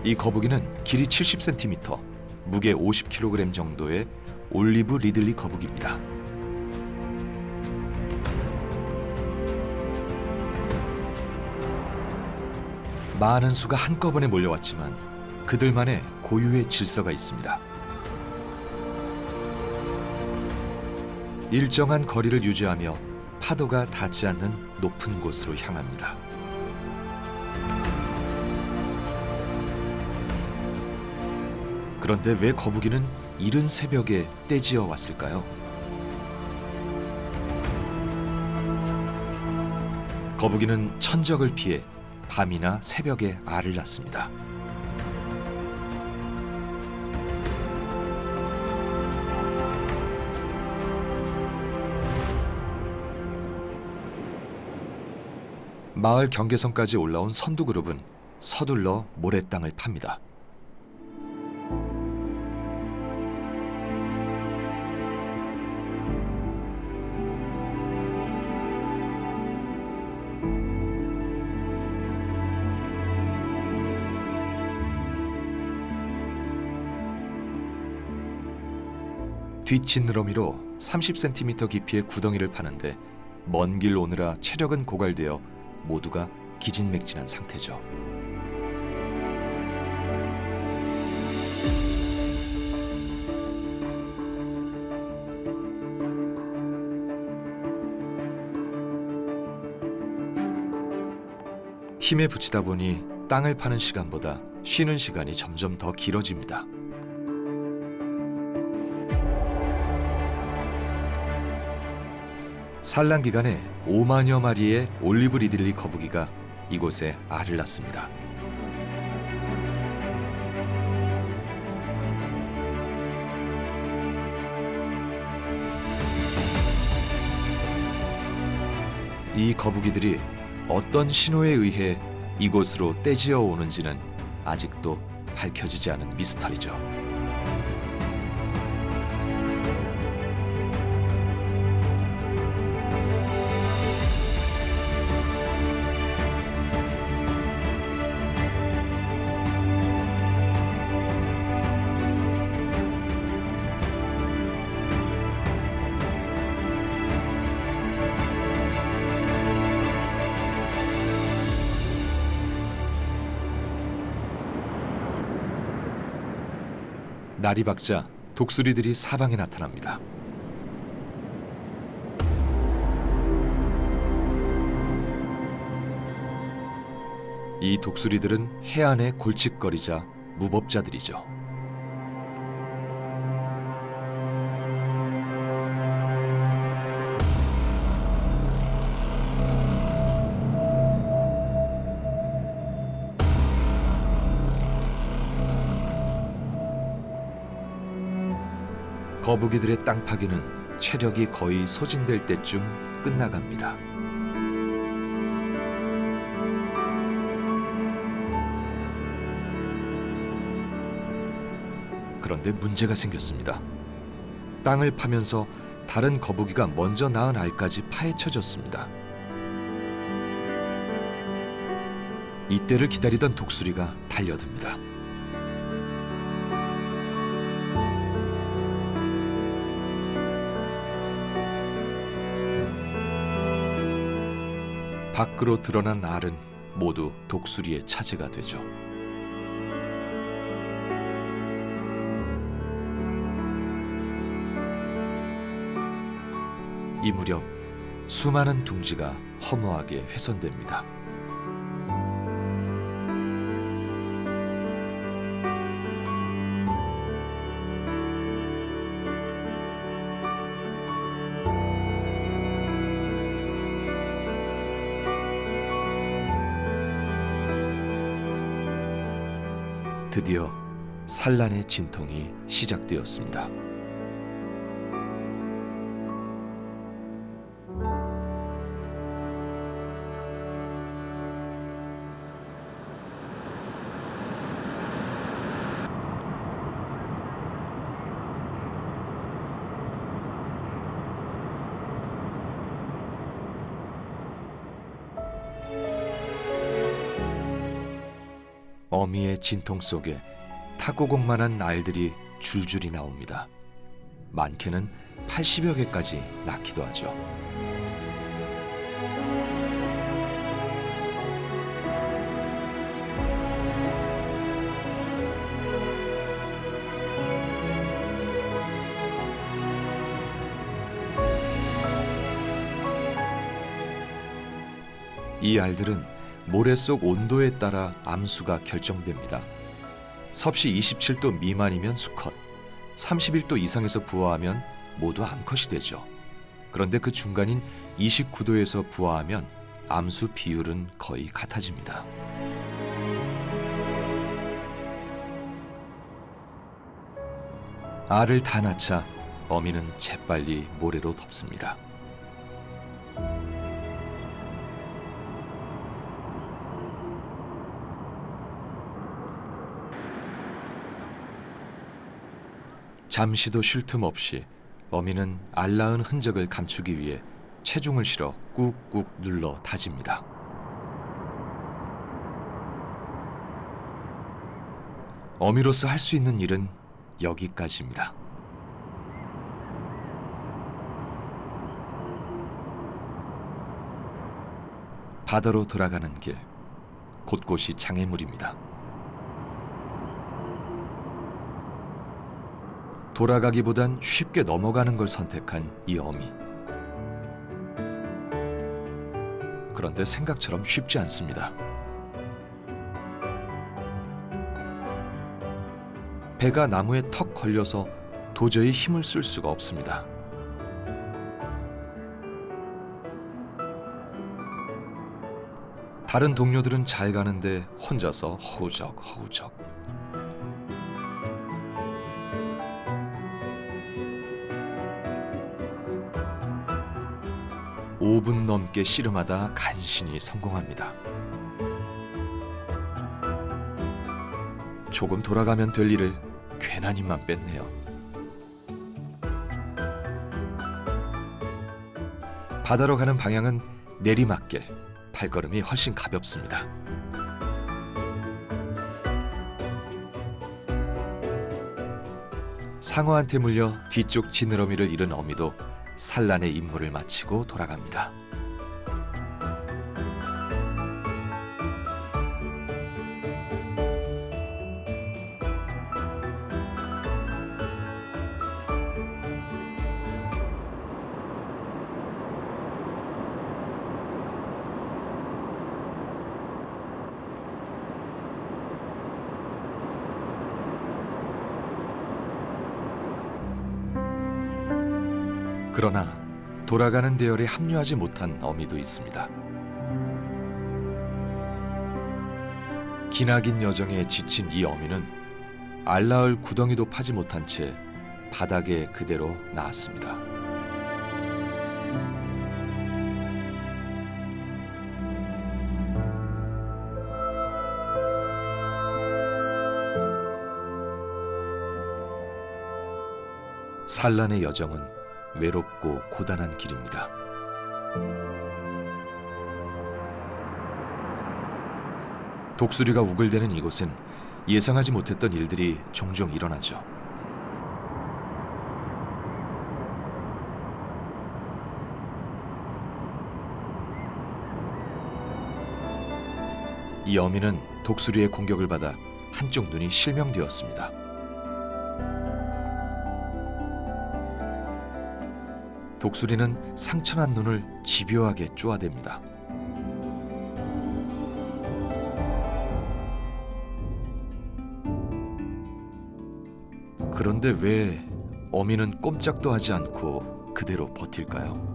이 거북이는 길이 70cm, 무게 50kg 정도의 올리브 리들리 거북이입니다. 많은 수가 한꺼번에 몰려왔지만 그들만의 고유의 질서가 있습니다. 일정한 거리를 유지하며 파도가 닿지 않는 높은 곳으로 향합니다. 그런데 왜 거북이는 이른 새벽에 떼지어 왔을까요? 거북이는 천적을 피해 밤이나 새벽에 알을 낳습니다. 마을 경계선까지 올라온 선두그룹은 서둘러 모래땅을 팝니다. 뒷지느러미로 30cm 깊이의 구덩이를 파는데 먼 길 오느라 체력은 고갈되어 모두가 기진맥진한 상태죠. 힘에 부치다 보니 땅을 파는 시간보다 쉬는 시간이 점점 더 길어집니다. 산란 기간에 5만여 마리의 올리브 리들리 거북이가 이곳에 알을 낳습니다. 이 거북이들이 어떤 신호에 의해 이곳으로 떼지어 오는지는 아직도 밝혀지지 않은 미스터리죠. 날이 밝자 독수리들이 사방에 나타납니다. 이 독수리들은 해안에 골칫거리자 무법자들이죠. 거북이들의 땅 파기는 체력이 거의 소진될 때쯤 끝나갑니다. 그런데 문제가 생겼습니다. 땅을 파면서 다른 거북이가 먼저 낳은 알까지 파헤쳐졌습니다. 이때를 기다리던 독수리가 달려듭니다. 밖으로 드러난 알은 모두 독수리의 차지가 되죠. 이 무렵 수많은 둥지가 허무하게 훼손됩니다. 드디어 산란의 진통이 시작되었습니다. 어미의 진통 속에 탁구공만한 알들이 줄줄이 나옵니다. 많게는 80여 개까지 낳기도 하죠. 이 알들은 모래 속 온도에 따라 암수가 결정됩니다. 섭씨 27도 미만이면 수컷, 31도 이상에서 부화하면 모두 암컷이 되죠. 그런데 그 중간인 29도에서 부화하면 암수 비율은 거의 같아집니다. 알을 다 낳자 어미는 재빨리 모래로 덮습니다. 잠시도 쉴 틈 없이 어미는 알 낳은 흔적을 감추기 위해 체중을 실어 꾹꾹 눌러 다집니다. 어미로서 할 수 있는 일은 여기까지입니다. 바다로 돌아가는 길, 곳곳이 장애물입니다. 돌아가기보단 쉽게 넘어가는 걸 선택한 이 어미. 그런데 생각처럼 쉽지 않습니다. 배가 나무에 턱 걸려서 도저히 힘을 쓸 수가 없습니다. 다른 동료들은 잘 가는데 혼자서 허우적허우적. 5분 넘게 씨름하다 간신히 성공합니다. 조금 돌아가면 될 일을 괜한 힘만 뺐네요. 바다로 가는 방향은 내리막길, 발걸음이 훨씬 가볍습니다. 상어한테 물려 뒤쪽 지느러미를 잃은 어미도 산란의 임무를 마치고 돌아갑니다. 그러나 돌아가는 대열에 합류하지 못한 어미도 있습니다. 기나긴 여정에 지친 이 어미는 알 낳을 구덩이도 파지 못한 채 바닥에 그대로 나았습니다. 산란의 여정은 외롭고 고단한 길입니다. 독수리가 우글대는 이곳은 예상하지 못했던 일들이 종종 일어나죠. 이 어미는 독수리의 공격을 받아 한쪽 눈이 실명되었습니다. 독수리는 상처난 눈을 집요하게 쪼아댑니다. 그런데 왜 어미는 꼼짝도 하지 않고 그대로 버틸까요?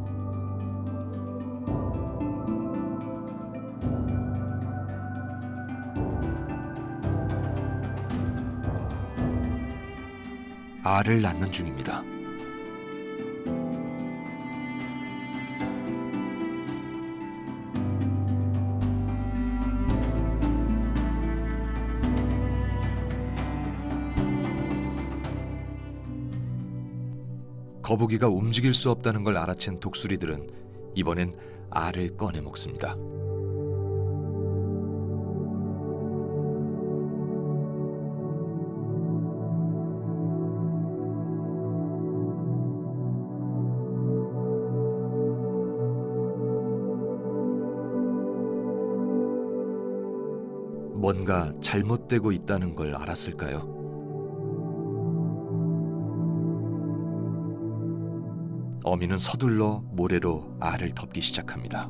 알을 낳는 중입니다. 거북이가 움직일 수 없다는 걸 알아챈 독수리들은 이번엔 알을 꺼내 먹습니다. 뭔가 잘못되고 있다는 걸 알았을까요? 어미는 서둘러 모래로 알을 덮기 시작합니다.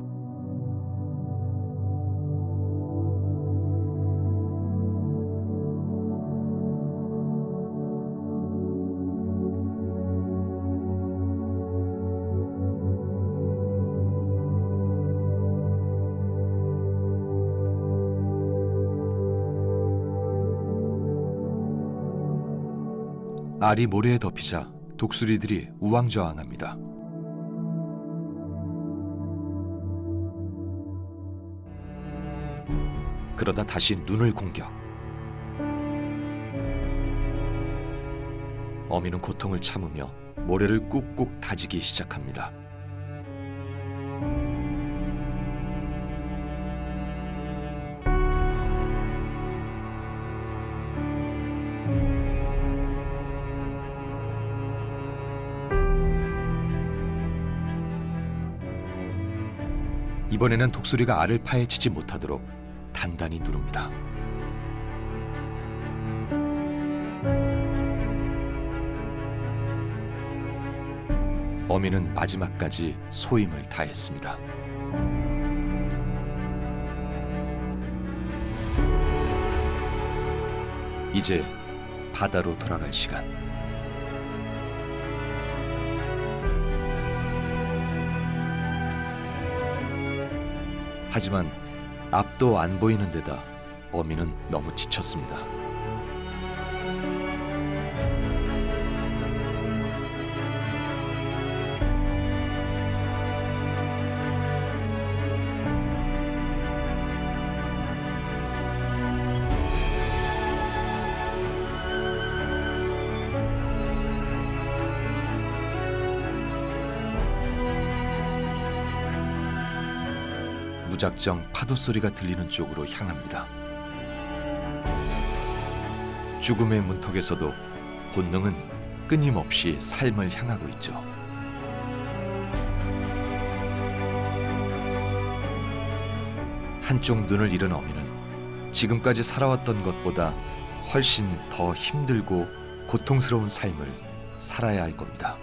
알이 모래에 덮이자 독수리들이 우왕좌왕합니다. 그러다 다시 눈을 공격. 어미는 고통을 참으며 모래를 꾹꾹 다지기 시작합니다. 이번에는 독수리가 알을 파헤치지 못하도록 단단히 누릅니다. 어미는 마지막까지 소임을 다했습니다. 이제 바다로 돌아갈 시간. 하지만 앞도 안 보이는 데다 어미는 너무 지쳤습니다. 무작정 파도 소리가 들리는 쪽으로 향합니다. 죽음의 문턱에서도 본능은 끊임없이 삶을 향하고 있죠. 한쪽 눈을 잃은 어미는 지금까지 살아왔던 것보다 훨씬 더 힘들고 고통스러운 삶을 살아야 할 겁니다.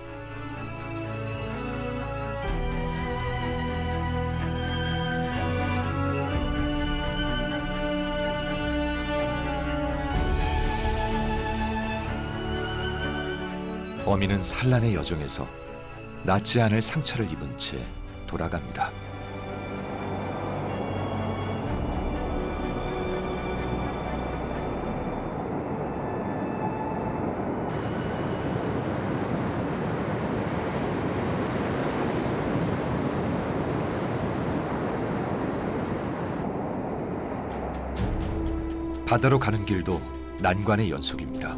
어미는 산란의 여정에서 낫지 않을 상처를 입은 채 돌아갑니다. 바다로 가는 길도 난관의 연속입니다.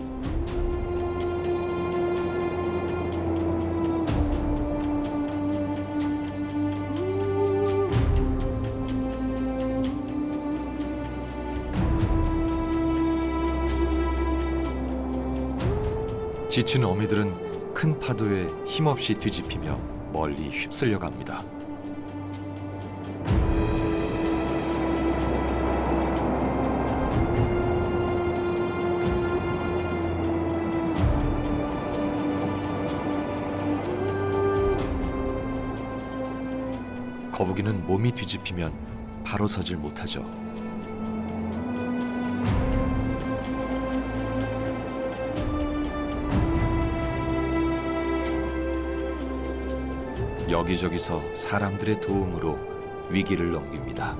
지친 어미들은 큰 파도에 힘없이 뒤집히며 멀리 휩쓸려 갑니다. 거북이는 몸이 뒤집히면 바로 서질 못하죠. 여기저기서 사람들의 도움으로 위기를 넘깁니다.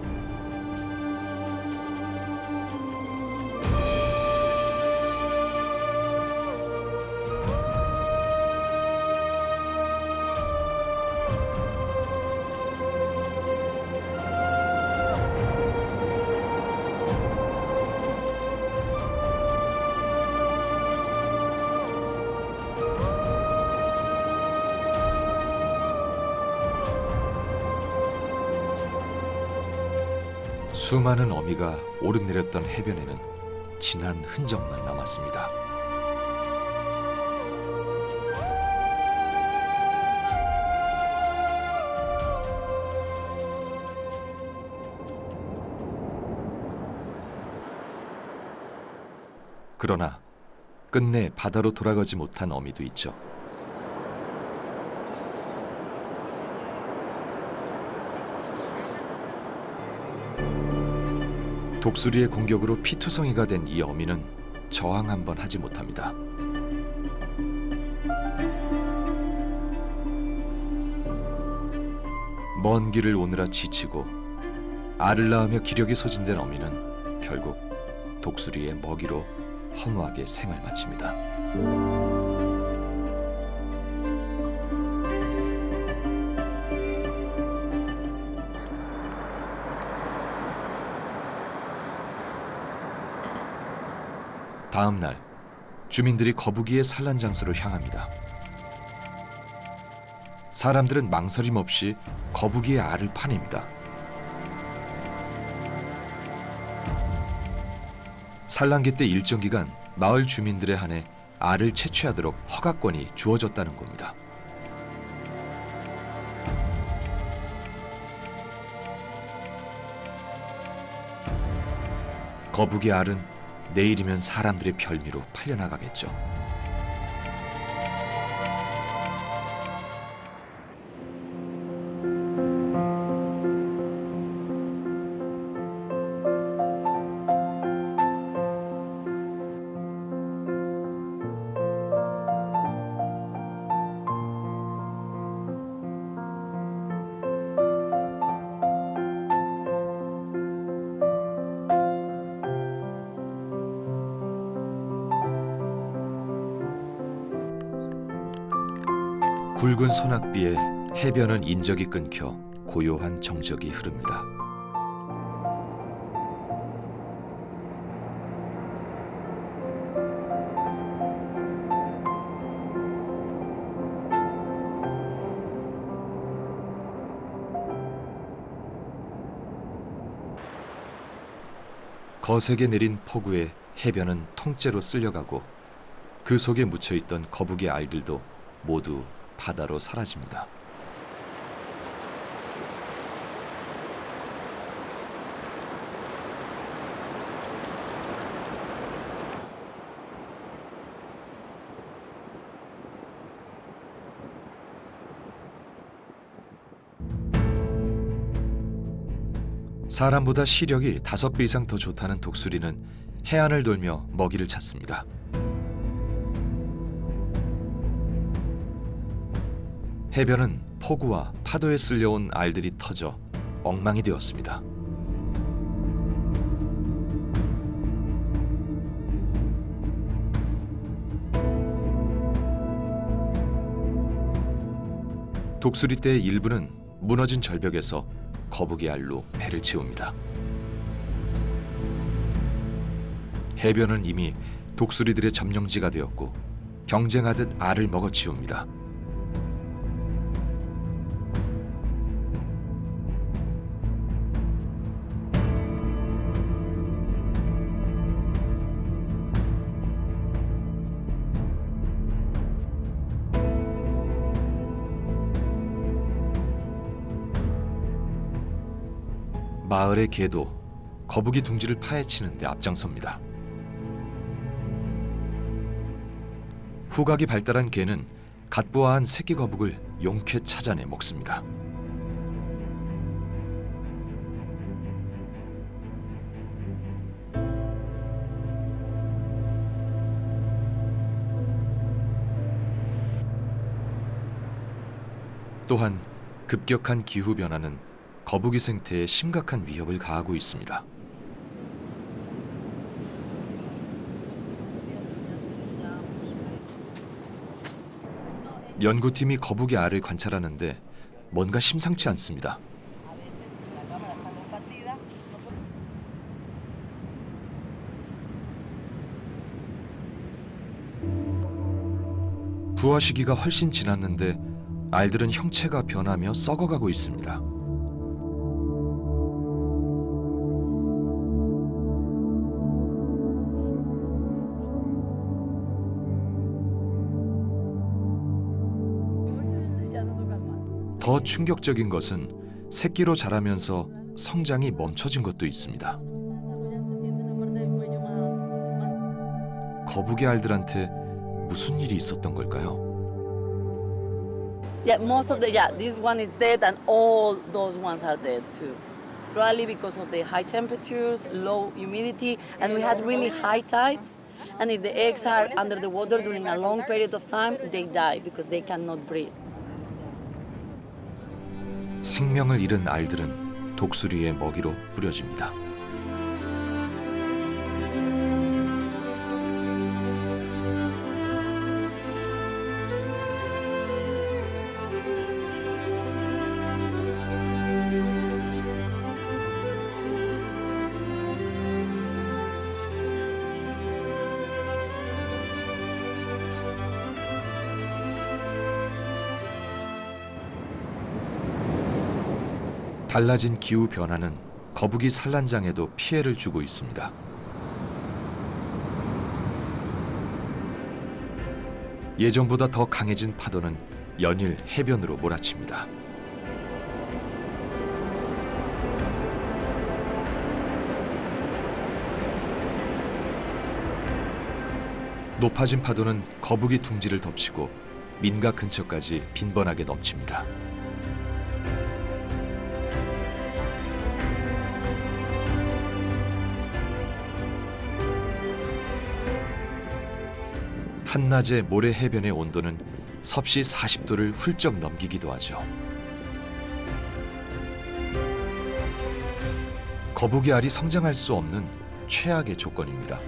수많은 어미가 오르내렸던 해변에는 진한 흔적만 남았습니다. 그러나 끝내 바다로 돌아가지 못한 어미도 있죠. 독수리의 공격으로 피투성이가 된 이 어미는 저항 한번 하지 못합니다. 먼 길을 오느라 지치고 알을 낳으며 기력이 소진된 어미는 결국 독수리의 먹이로 허무하게 생을 마칩니다. 다음 날 주민들이 거북이의 산란 장소로 향합니다. 사람들은 망설임 없이 거북이의 알을 파냅니다. 산란기 때 일정 기간 마을 주민들에 한해 알을 채취하도록 허가권이 주어졌다는 겁니다. 거북이 알은 내일이면 사람들의 별미로 팔려나가겠죠. 굵은 소낙비에 해변은 인적이 끊겨 고요한 정적이 흐릅니다. 거세게 내린 폭우에 해변은 통째로 쓸려가고 그 속에 묻혀있던 거북이 알들도 모두 바다로 사라집니다. 사람보다 시력이 5배 이상 더 좋다는 독수리는 해안을 돌며 먹이를 찾습니다. 해변은 폭우와 파도에 쓸려온 알들이 터져 엉망이 되었습니다. 독수리떼의 일부는 무너진 절벽에서 거북이 알로 배를 채웁니다. 해변은 이미 독수리들의 점령지가 되었고 경쟁하듯 알을 먹어치웁니다. 마을의 개도 거북이 둥지를 파헤치는 데 앞장섭니다. 후각이 발달한 개는 갓부화한 새끼 거북을 용케 찾아내 먹습니다. 또한 급격한 기후 변화는 거북이 생태에 심각한 위협을 가하고 있습니다. 연구팀이 거북이 알을 관찰하는데 뭔가 심상치 않습니다. 부화 시기가 훨씬 지났는데 알들은 형체가 변하며 썩어가고 있습니다. 더 충격적인 것은 새끼로 자라면서 성장이 멈춰진 것도 있습니다. 거북이 알들한테 무슨 일이 있었던 걸까요?
Yeah, this one is dead and all those ones are dead too. Probably because of the high temperatures, low humidity, and we had really high tides. And if the eggs are under the water during a long period of time, they die because they cannot breathe.
생명을 잃은 알들은 독수리의 먹이로 뿌려집니다. 달라진 기후 변화는 거북이 산란장에도 피해를 주고 있습니다. 예전보다 더 강해진 파도는 연일 해변으로 몰아칩니다. 높아진 파도는 거북이 둥지를 덮치고 민가 근처까지 빈번하게 넘칩니다. 한낮의 모래 해변의 온도는 섭씨 40도를 훌쩍 넘기기도 하죠. 거북이 알이 성장할 수 없는 최악의 조건입니다.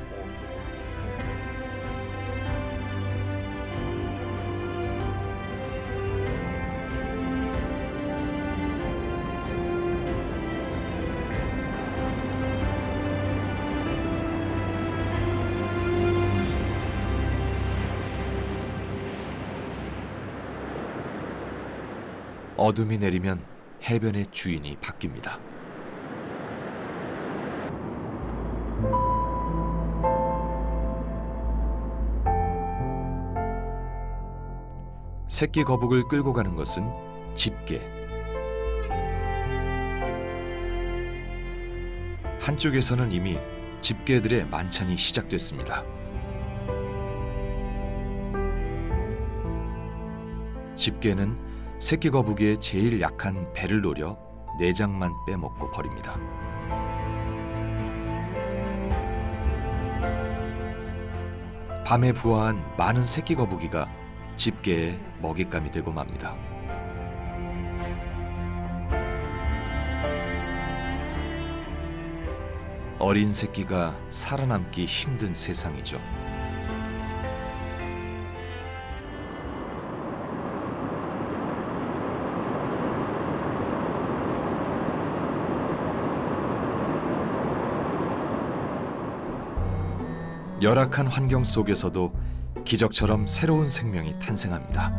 어둠이 내리면 해변의 주인이 바뀝니다. 새끼 거북을 끌고 가는 것은 집게. 한쪽에서는 이미 집게들의 만찬이 시작됐습니다. 집게는 새끼 거북이의 제일 약한 배를 노려 내장만 빼먹고 버립니다. 밤에 부화한 많은 새끼 거북이가 집게의 먹잇감이 되고 맙니다. 어린 새끼가 살아남기 힘든 세상이죠. 열악한 환경 속에서도 기적처럼 새로운 생명이 탄생합니다.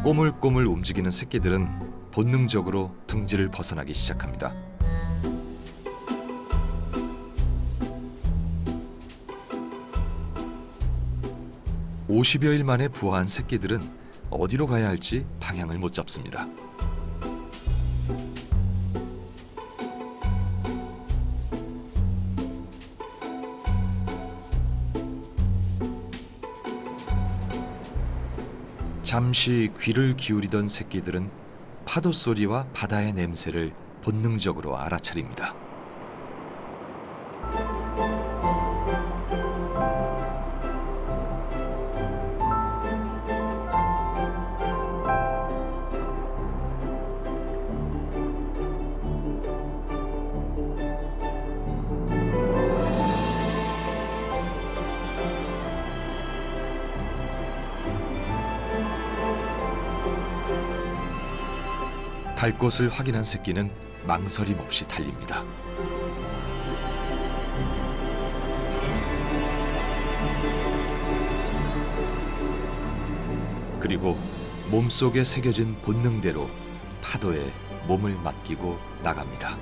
꼬물꼬물 움직이는 새끼들은 본능적으로 둥지를 벗어나기 시작합니다. (50여일) 만에 부화한 새끼들은 어디로 가야 할지 방향을 못 잡습니다. 잠시 귀를 기울이던 새끼들은 파도 소리와 바다의 냄새를 본능적으로 알아차립니다. 갈 곳을 확인한 새끼는 망설임 없이 달립니다. 그리고 몸속에 새겨진 본능대로 파도에 몸을 맡기고 나갑니다.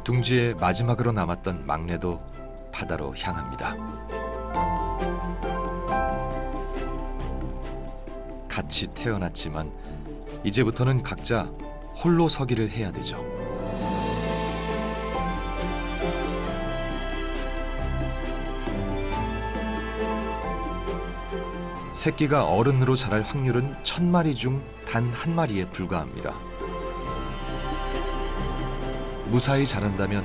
둥지에 마지막으로 남았던 막내도 바다로 향합니다. 같이 태어났지만 이제부터는 각자 홀로 서기를 해야 되죠. 새끼가 어른으로 자랄 확률은 1000마리 중 단 1마리에 불과합니다. 무사히 자란다면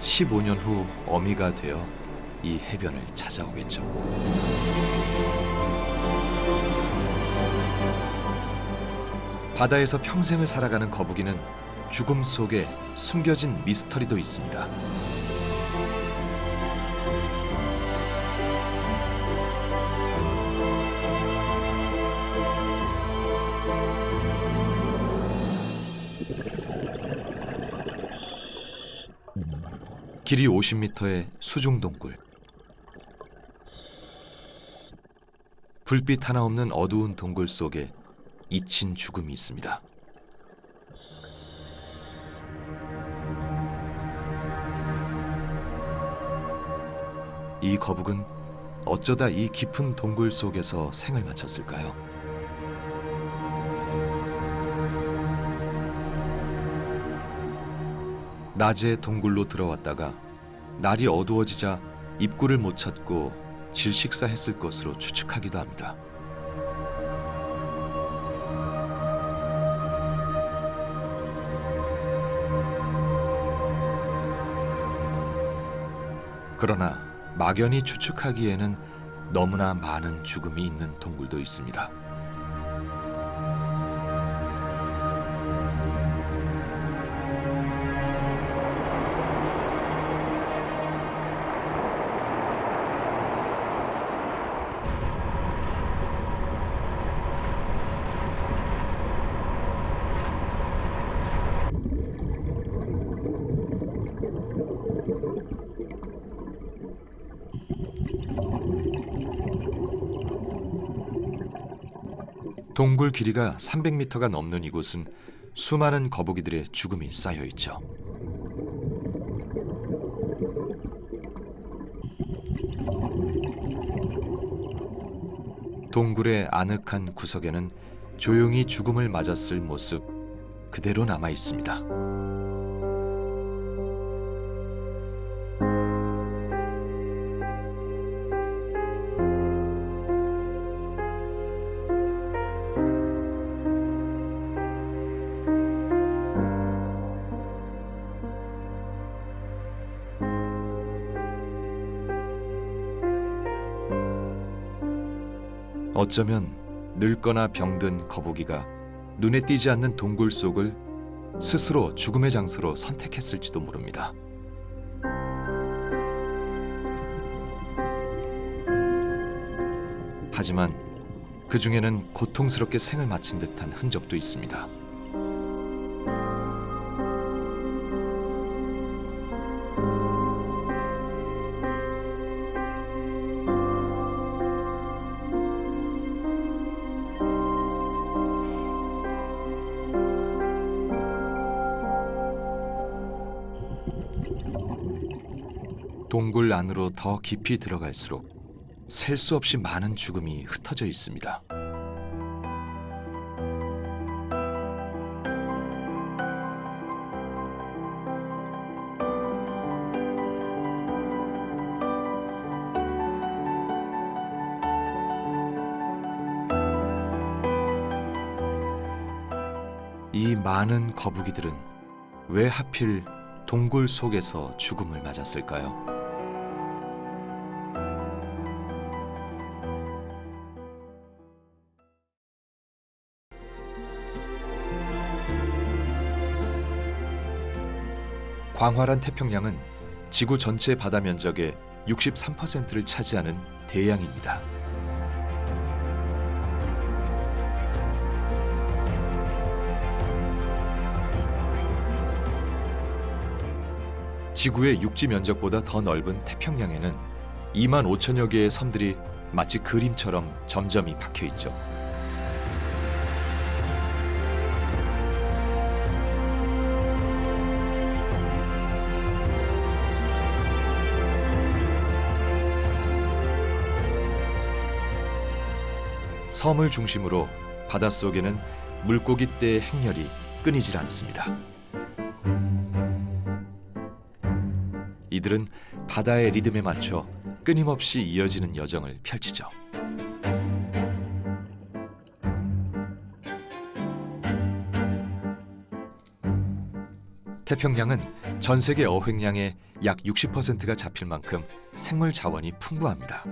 15년 후 어미가 되어 이 해변을 찾아오겠죠. 바다에서 평생을 살아가는 거북이는 죽음 속에 숨겨진 미스터리도 있습니다. 길이 50m의 수중동굴. 불빛 하나 없는 어두운 동굴 속에 잊힌 죽음이 있습니다. 이 거북은 어쩌다 이 깊은 동굴 속에서 생을 마쳤을까요? 낮에 동굴로 들어왔다가 날이 어두워지자 입구를 못 찾고 질식사했을 것으로 추측하기도 합니다. 그러나 막연히 추측하기에는 너무나 많은 죽음이 있는 동굴도 있습니다. 동굴 길이가 300m가 넘는 이곳은 수많은 거북이들의 죽음이 쌓여 있죠. 동굴의 아늑한 구석에는 조용히 죽음을 맞았을 모습 그대로 남아 있습니다. 어쩌면 늙거나 병든 거북이가 눈에 띄지 않는 동굴 속을 스스로 죽음의 장소로 선택했을지도 모릅니다. 하지만 그 중에는 고통스럽게 생을 마친 듯한 흔적도 있습니다. 동굴 안으로 더 깊이 들어갈수록 셀 수 없이 많은 죽음이 흩어져 있습니다. 이 많은 거북이들은 왜 하필 동굴 속에서 죽음을 맞았을까요? 광활한 태평양은 지구 전체 바다 면적의 63%를 차지하는 대양입니다. 지구의 육지 면적보다 더 넓은 태평양에는 2만 5천여 개의 섬들이 마치 그림처럼 점점이 박혀 있죠. 섬을 중심으로 바닷속에는 물고기떼의 행렬이 끊이질 않습니다. 이들은 바다의 리듬에 맞춰 끊임없이 이어지는 여정을 펼치죠. 태평양은 전 세계 어획량의 약 60%가 잡힐 만큼 생물 자원이 풍부합니다.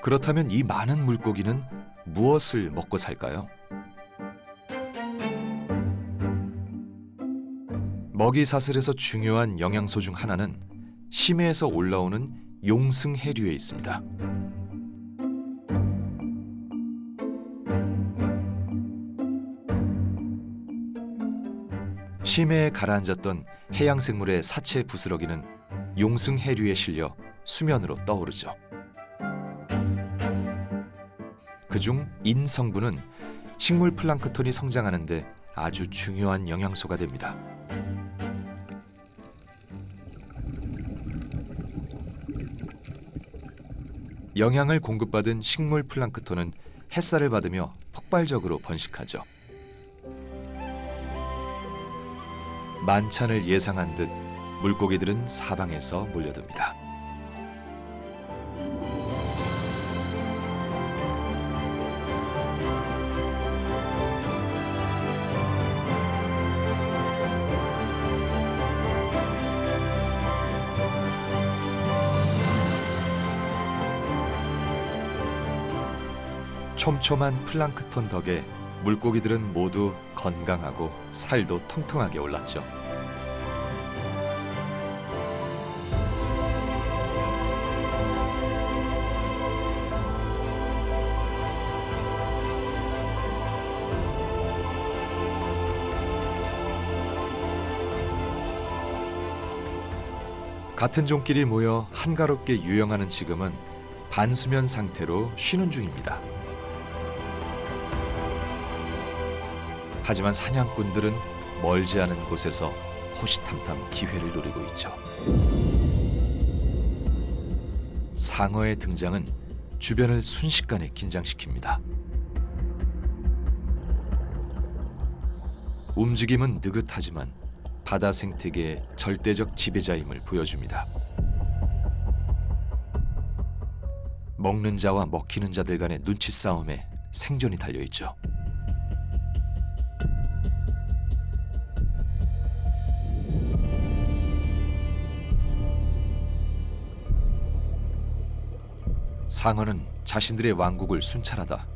그렇다면 이 많은 물고기는 무엇을 먹고 살까요? 먹이 사슬에서 중요한 영양소 중 하나는 심해에서 올라오는 용승 해류에 있습니다. 심해에 가라앉았던 해양 생물의 사체 부스러기는 용승 해류에 실려 수면으로 떠오르죠. 그중 인 성분은 식물 플랑크톤이 성장하는 데 아주 중요한 영양소가 됩니다. 영양을 공급받은 식물 플랑크톤은 햇살을 받으며 폭발적으로 번식하죠. 만찬을 예상한 듯 물고기들은 사방에서 몰려듭니다. 촘촘한 플랑크톤 덕에 물고기들은 모두 건강하고 살도 통통하게 올랐죠. 같은 종끼리 모여 한가롭게 유영하는 지금은 반수면 상태로 쉬는 중입니다. 하지만 사냥꾼들은 멀지 않은 곳에서 호시탐탐 기회를 노리고 있죠. 상어의 등장은 주변을 순식간에 긴장시킵니다. 움직임은 느긋하지만 바다 생태계의 절대적 지배자임을 보여줍니다. 먹는 자와 먹히는 자들 간의 눈치 싸움에 생존이 달려있죠. 상어는 자신들의 왕국을 순찰하다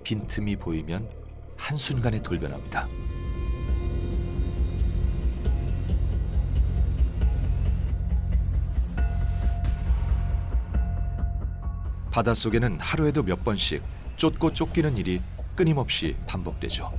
빈틈이 보이면 한순간에 돌변합니다. 바닷속에는 하루에도 몇 번씩 쫓고 쫓기는 일이 끊임없이 반복되죠.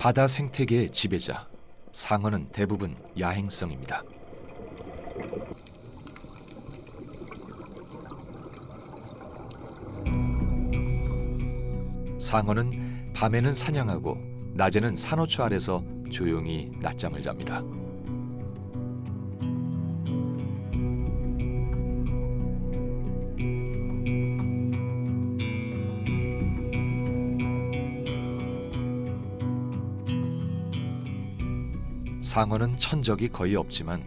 바다 생태계의 지배자, 상어는 대부분 야행성입니다. 상어는 밤에는 사냥하고 낮에는 산호초 아래서 조용히 낮잠을 잡니다. 상어는 천적이 거의 없지만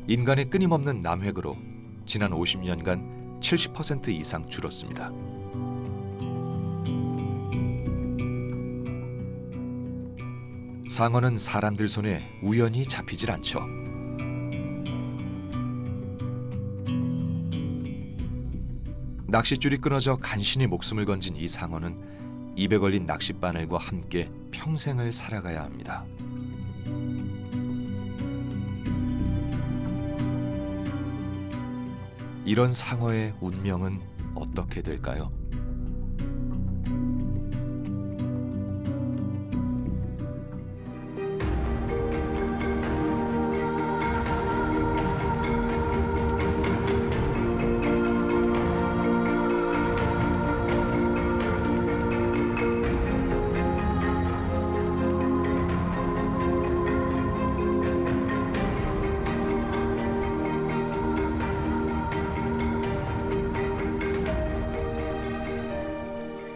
인간의 끊임없는 남획으로 지난 50년간 70% 이상 줄었습니다. 상어는 사람들 손에 우연히 잡히질 않죠. 낚싯줄이 끊어져 간신히 목숨을 건진 이 상어는 입에 걸린 낚싯바늘과 함께 평생을 살아가야 합니다. 이런 상어의 운명은 어떻게 될까요?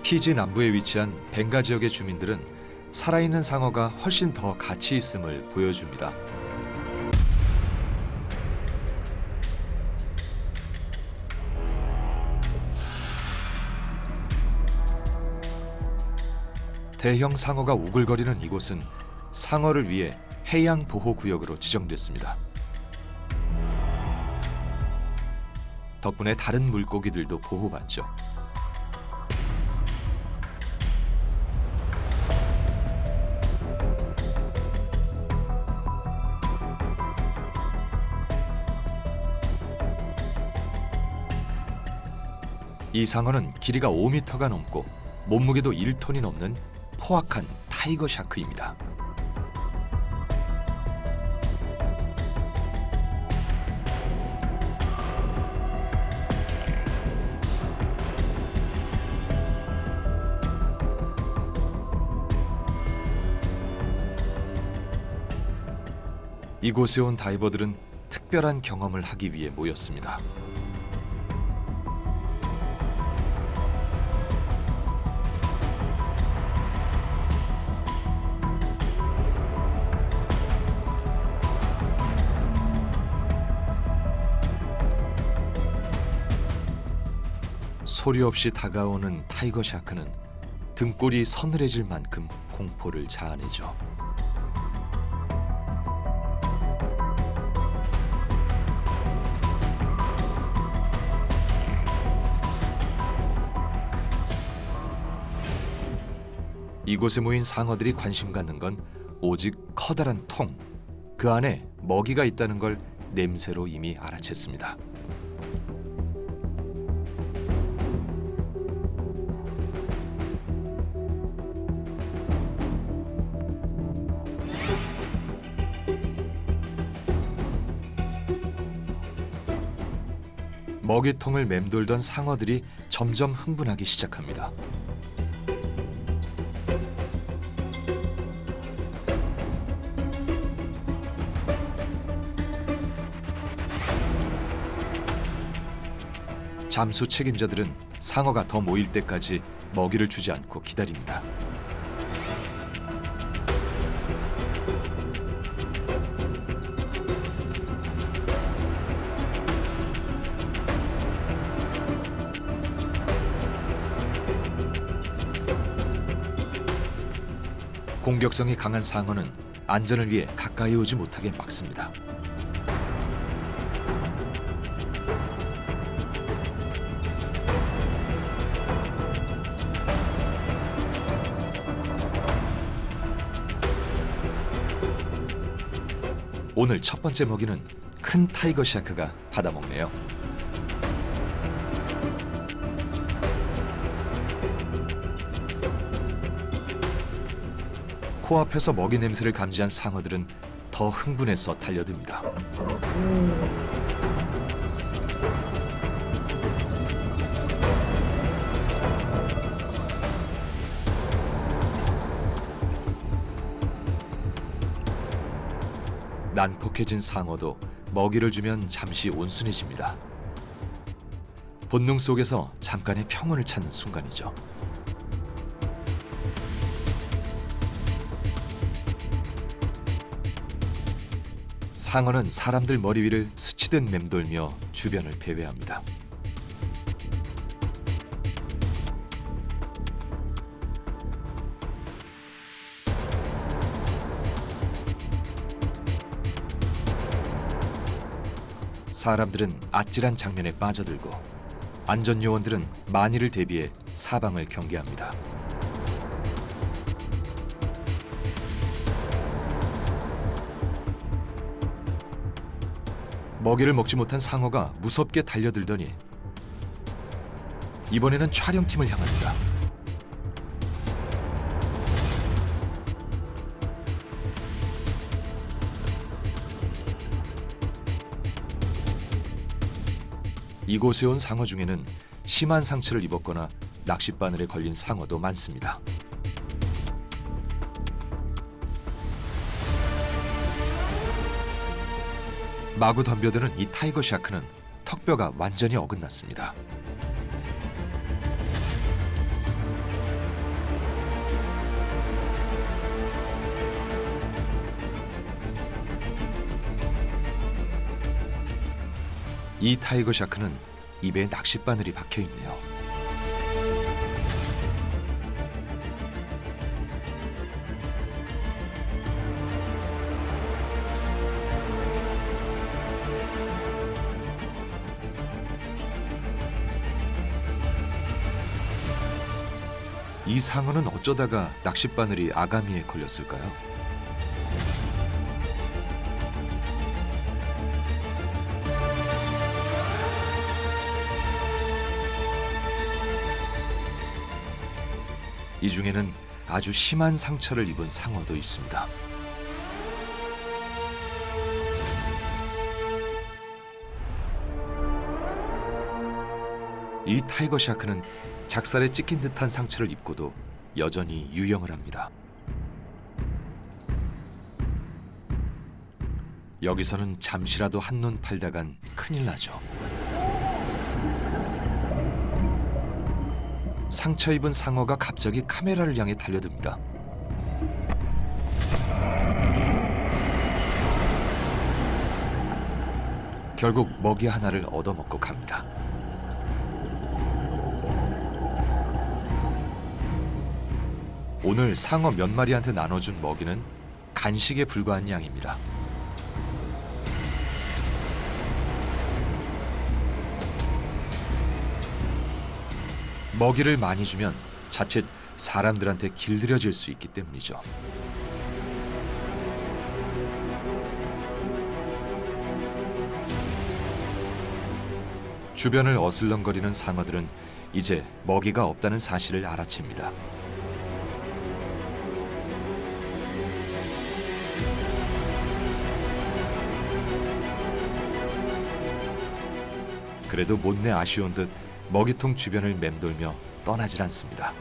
피지 남부에 위치한 벵가 지역의 주민들은 살아있는 상어가 훨씬 더 가치 있음을 보여줍니다. 대형 상어가 우글거리는 이곳은 상어를 위해 해양 보호 구역으로 지정됐습니다. 덕분에 다른 물고기들도 보호받죠. 이 상어는 길이가 5m가 넘고 몸무게도 1톤이 넘는 포악한 타이거 샤크입니다. 이곳에 온 다이버들은 특별한 경험을 하기 위해 모였습니다. 소리 없이 다가오는 타이거 샤크는 등골이 서늘해질 만큼 공포를 자아내죠. 이곳에 모인 상어들이 관심 갖는 건 오직 커다란 통, 그 안에 먹이가 있다는 걸 냄새로 이미 알아챘습니다. 먹이통을 맴돌던 상어들이 점점 흥분하기 시작합니다. 잠수 책임자들은 상어가 더 모일 때까지 먹이를 주지 않고 기다립니다. 공격성이 강한 상어는 안전을 위해 가까이 오지 못하게 막습니다. 오늘 첫 번째 먹이는 큰 타이거 샤크가 받아먹네요. 코앞에서 먹이 냄새를 감지한 상어들은 더 흥분해서 달려듭니다. 난폭해진 상어도 먹이를 주면 잠시 온순해집니다. 본능 속에서 잠깐의 평온을 찾는 순간이죠. 상어는 사람들 머리 위를 스치듯 맴돌며 주변을 배회합니다. 사람들은 아찔한 장면에 빠져들고 안전요원들은 만일을 대비해 사방을 경계합니다. 먹이를 먹지 못한 상어가 무섭게 달려들더니 이번에는 촬영팀을 향합니다. 이곳에 온 상어 중에는 심한 상처를 입었거나 낚싯바늘에 걸린 상어도 많습니다. 마구 덤벼드는 이 타이거 샤크는 턱뼈가 완전히 어긋났습니다. 이 타이거 샤크는 입에 낚싯바늘이 박혀 있네요. 이 상어는 어쩌다가 낚싯바늘이 아가미에 걸렸을까요? 이 중에는 아주 심한 상처를 입은 상어도 있습니다. 이 타이거 샤크는 작살에 찍힌 듯한 상처를 입고도 여전히 유영을 합니다. 여기서는 잠시라도 한눈 팔다간 큰일 나죠. 상처 입은 상어가 갑자기 카메라를 향해 달려듭니다. 결국 먹이 하나를 얻어먹고 갑니다. 오늘 상어 몇 마리한테 나눠준 먹이는 간식에 불과한 양입니다. 먹이를 많이 주면 자칫 사람들한테 길들여질 수 있기 때문이죠. 주변을 어슬렁거리는 상어들은 이제 먹이가 없다는 사실을 알아챕니다. 그래도 못내 아쉬운 듯 먹이통 주변을 맴돌며 떠나질 않습니다.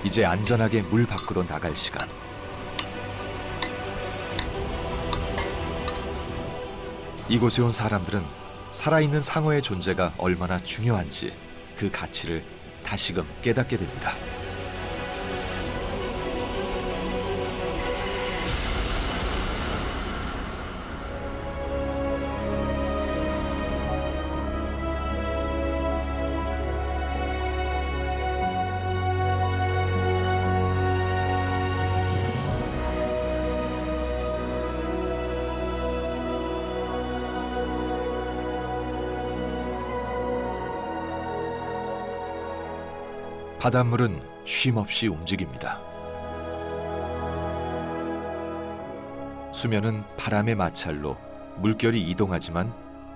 이제 안전하게 물 밖으로 나갈 시간. 이곳에 온 사람들은 살아있는 상어의 존재가 얼마나 중요한지 그 가치를 다시금 깨닫게 됩니다. 바닷물은 쉼없이 움직입니다. 수면은 바람의 마찰로 물결이 이동하지만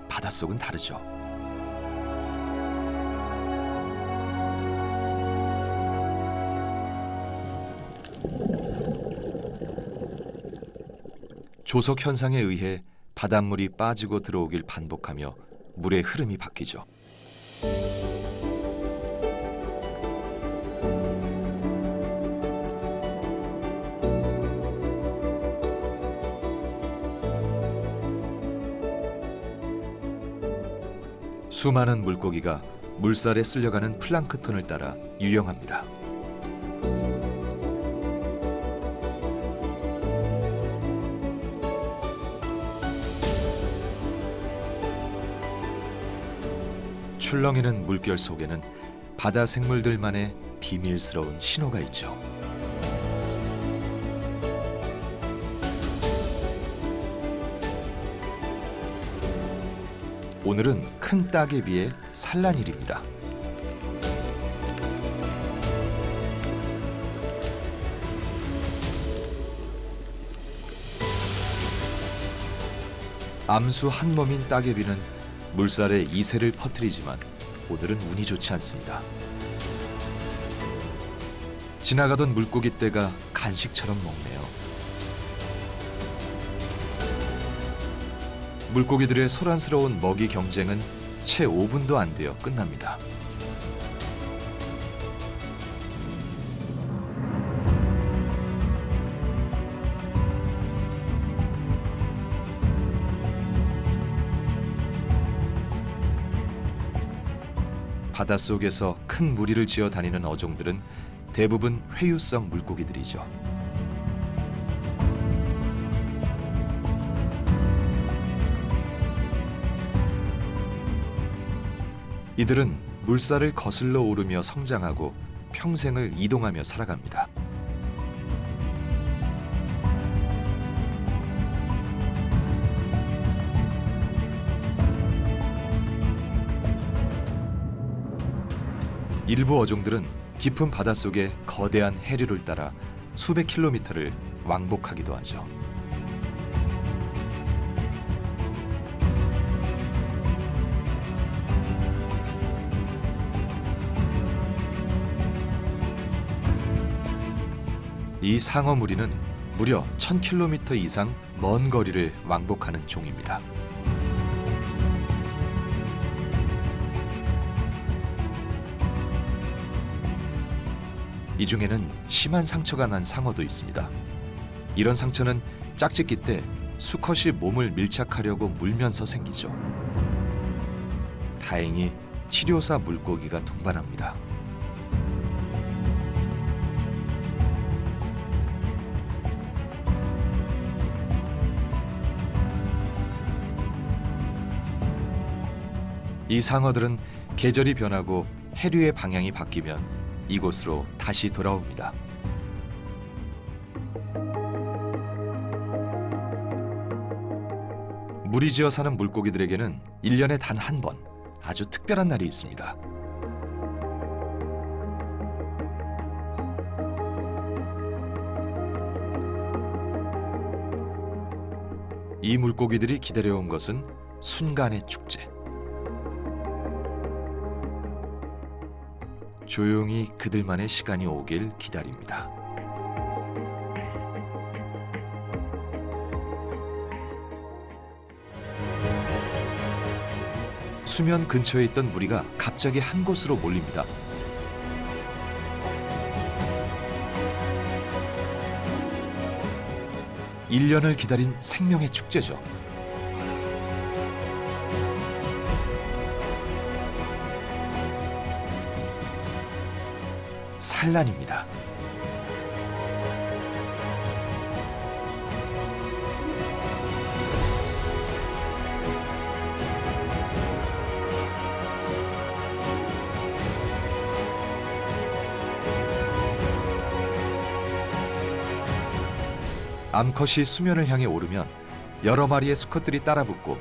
바닷속은 다르죠. 조석 현상에 의해 바닷물이 빠지고 들어오길 반복하며 물의 흐름이 바뀌죠. 수많은 물고기가 물살에 쓸려가는 플랑크톤을 따라 유영합니다. 출렁이는 물결 속에는 바다 생물들만의 비밀스러운 신호가 있죠. 오늘은 큰 따개비의 산란일입니다. 암수 한 몸인 따개비는 물살에 이세를 퍼뜨리지만 오늘은 운이 좋지 않습니다. 지나가던 물고기 떼가 간식처럼 먹네요. 물고기들의 소란스러운 먹이 경쟁은 채 5분도 안 되어 끝납니다. 바닷속에서 큰 무리를 지어 다니는 어종들은 대부분 회유성 물고기들이죠. 이들은 물살을 거슬러 오르며 성장하고 평생을 이동하며 살아갑니다. 일부 어종들은 깊은 바닷속에 거대한 해류를 따라 수백 킬로미터를 왕복하기도 하죠. 이 상어 무리는 무려 1000km 이상 먼 거리를 왕복하는 종입니다. 이 중에는 심한 상처가 난 상어도 있습니다. 이런 상처는 짝짓기 때 수컷이 몸을 밀착하려고 물면서 생기죠. 다행히 치료사 물고기가 동반합니다. 이 상어들은 계절이 변하고 해류의 방향이 바뀌면 이곳으로 다시 돌아옵니다. 무리지어 사는 물고기들에게는 1년에 단 한 번 아주 특별한 날이 있습니다. 이 물고기들이 기다려온 것은 순간의 축제. 조용히 그들만의 시간이 오길 기다립니다. 수면 근처에 있던 무리가 갑자기 한 곳으로 몰립니다. (1년을) 기다린 생명의 축제죠. 산란입니다. 암컷이 수면을 향해 오르면 여러 마리의 수컷들이 따라붙고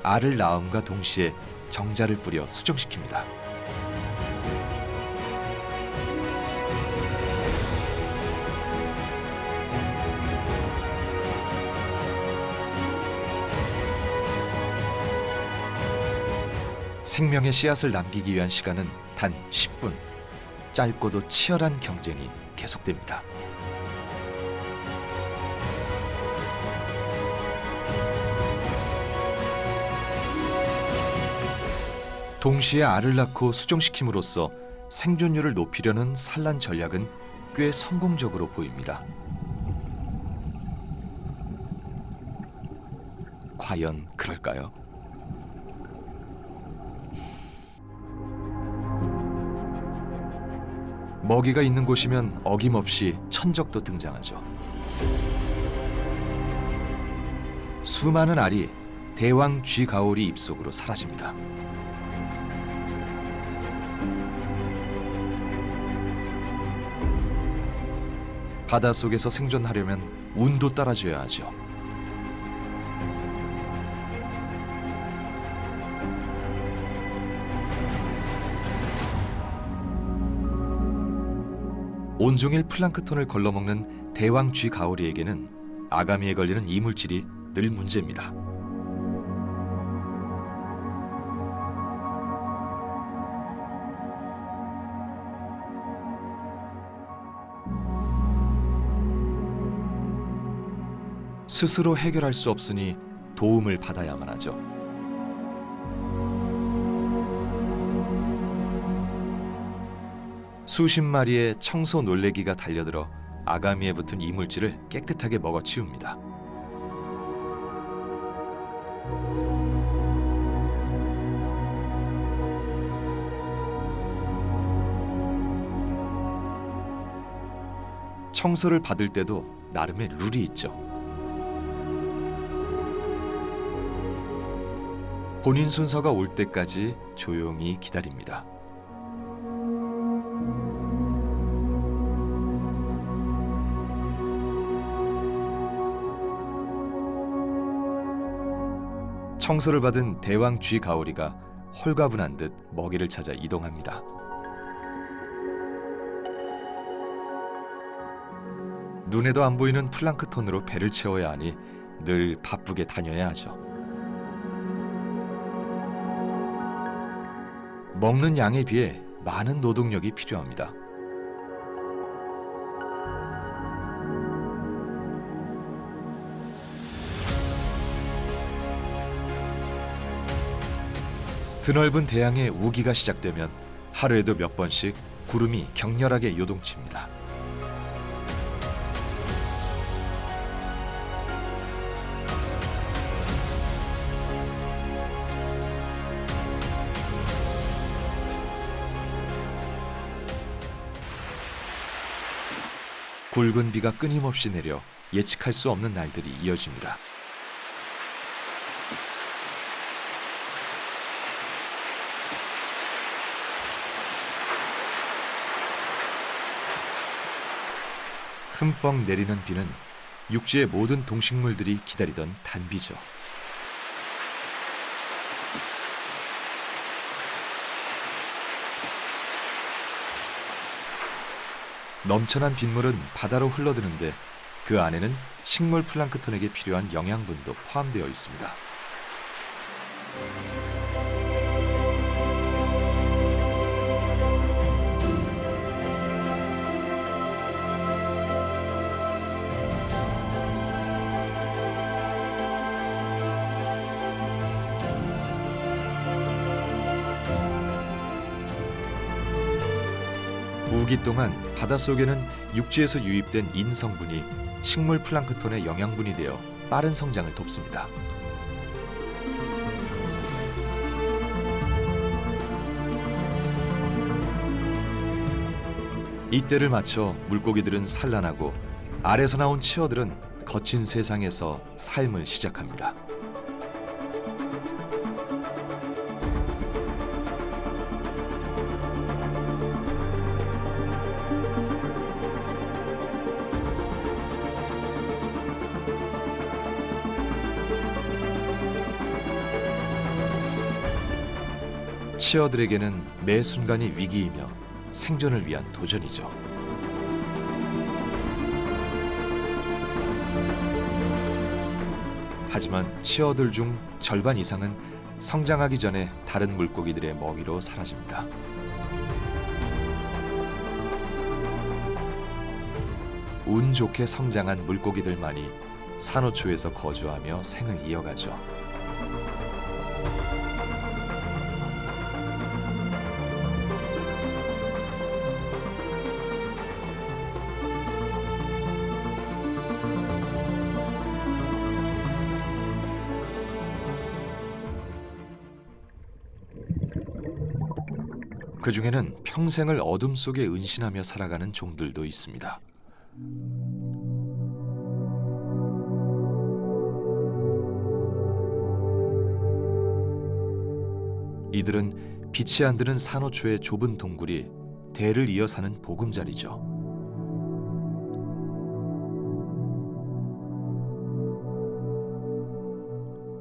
알을 낳음과 동시에 정자를 뿌려 수정시킵니다. 생명의 씨앗을 남기기 위한 시간은 단 10분. 짧고도 치열한 경쟁이 계속됩니다. 동시에 알을 낳고 수정시킴으로써 생존율을 높이려는 산란 전략은 꽤 성공적으로 보입니다. 과연 그럴까요? 먹이가 있는 곳이면 어김없이 천적도 등장하죠. 수많은 알이 대왕 쥐가오리 입속으로 사라집니다. 바닷속에서 생존하려면 운도 따라줘야 하죠. 온종일 플랑크톤을 걸러먹는 대왕 쥐가오리에게는 아가미에 걸리는 이물질이 늘 문제입니다. 스스로 해결할 수 없으니 도움을 받아야만 하죠. 수십 마리의 청소 놀래기가 달려들어 아가미에 붙은 이물질을 깨끗하게 먹어치웁니다. 청소를 받을 때도 나름의 룰이 있죠. 본인 순서가 올 때까지 조용히 기다립니다. 청소를 받은 대왕 쥐가오리가 홀가분한 듯 먹이를 찾아 이동합니다. 눈에도 안 보이는 플랑크톤으로 배를 채워야 하니 늘 바쁘게 다녀야 하죠. 먹는 양에 비해 많은 노동력이 필요합니다. 드넓은 대양의 우기가 시작되면 하루에도 몇 번씩 구름이 격렬하게 요동칩니다. 굵은 비가 끊임없이 내려 예측할 수 없는 날들이 이어집니다. 흠뻑 내리는 비는 육지의 모든 동식물들이 기다리던 단비죠. 넘쳐난 빗물은 바다로 흘러드는데 그 안에는 식물 플랑크톤에게 필요한 영양분도 포함되어 있습니다. 우기 동안 바닷속에는 육지에서 유입된 인성분이 식물 플랑크톤의 영양분이 되어 빠른 성장을 돕습니다. 이때를 맞춰 물고기들은 산란하고 알에서 나온 치어들은 거친 세상에서 삶을 시작합니다. 치어들에게는 매 순간이 위기이며 생존을 위한 도전이죠. 하지만 치어들 중 절반 이상은 성장하기 전에 다른 물고기들의 먹이로 사라집니다. 운 좋게 성장한 물고기들만이 산호초에서 거주하며 생을 이어가죠. 그 중에는 평생을 어둠 속에 은신하며 살아가는 종들도 있습니다. 이들은 빛이 안 드는 산호초의 좁은 동굴이 대를 이어 사는 보금자리죠.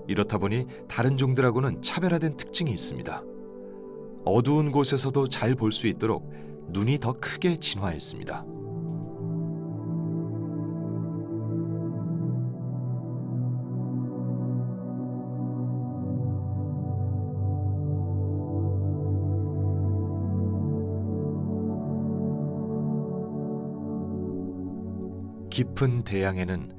이렇다 보니 다른 종들하고는 차별화된 특징이 있습니다. 어두운 곳에서도 잘 볼 수 있도록 눈이 더 크게 진화했습니다. 깊은 대양에는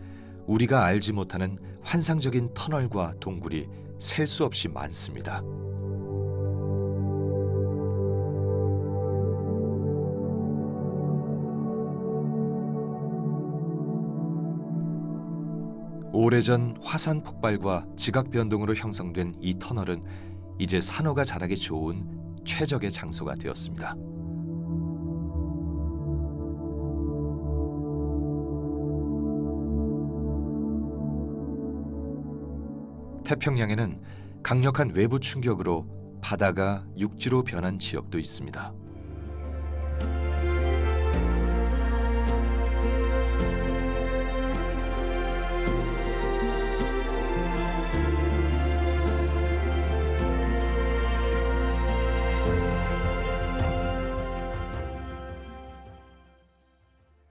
우리가 알지 못하는 환상적인 터널과 동굴이 셀 수 없이 많습니다. 오래전 화산 폭발과 지각 변동으로 형성된 이 터널은 이제 산호가 자라기 좋은 최적의 장소가 되었습니다. 태평양에는 강력한 외부 충격으로 바다가 육지로 변한 지역도 있습니다.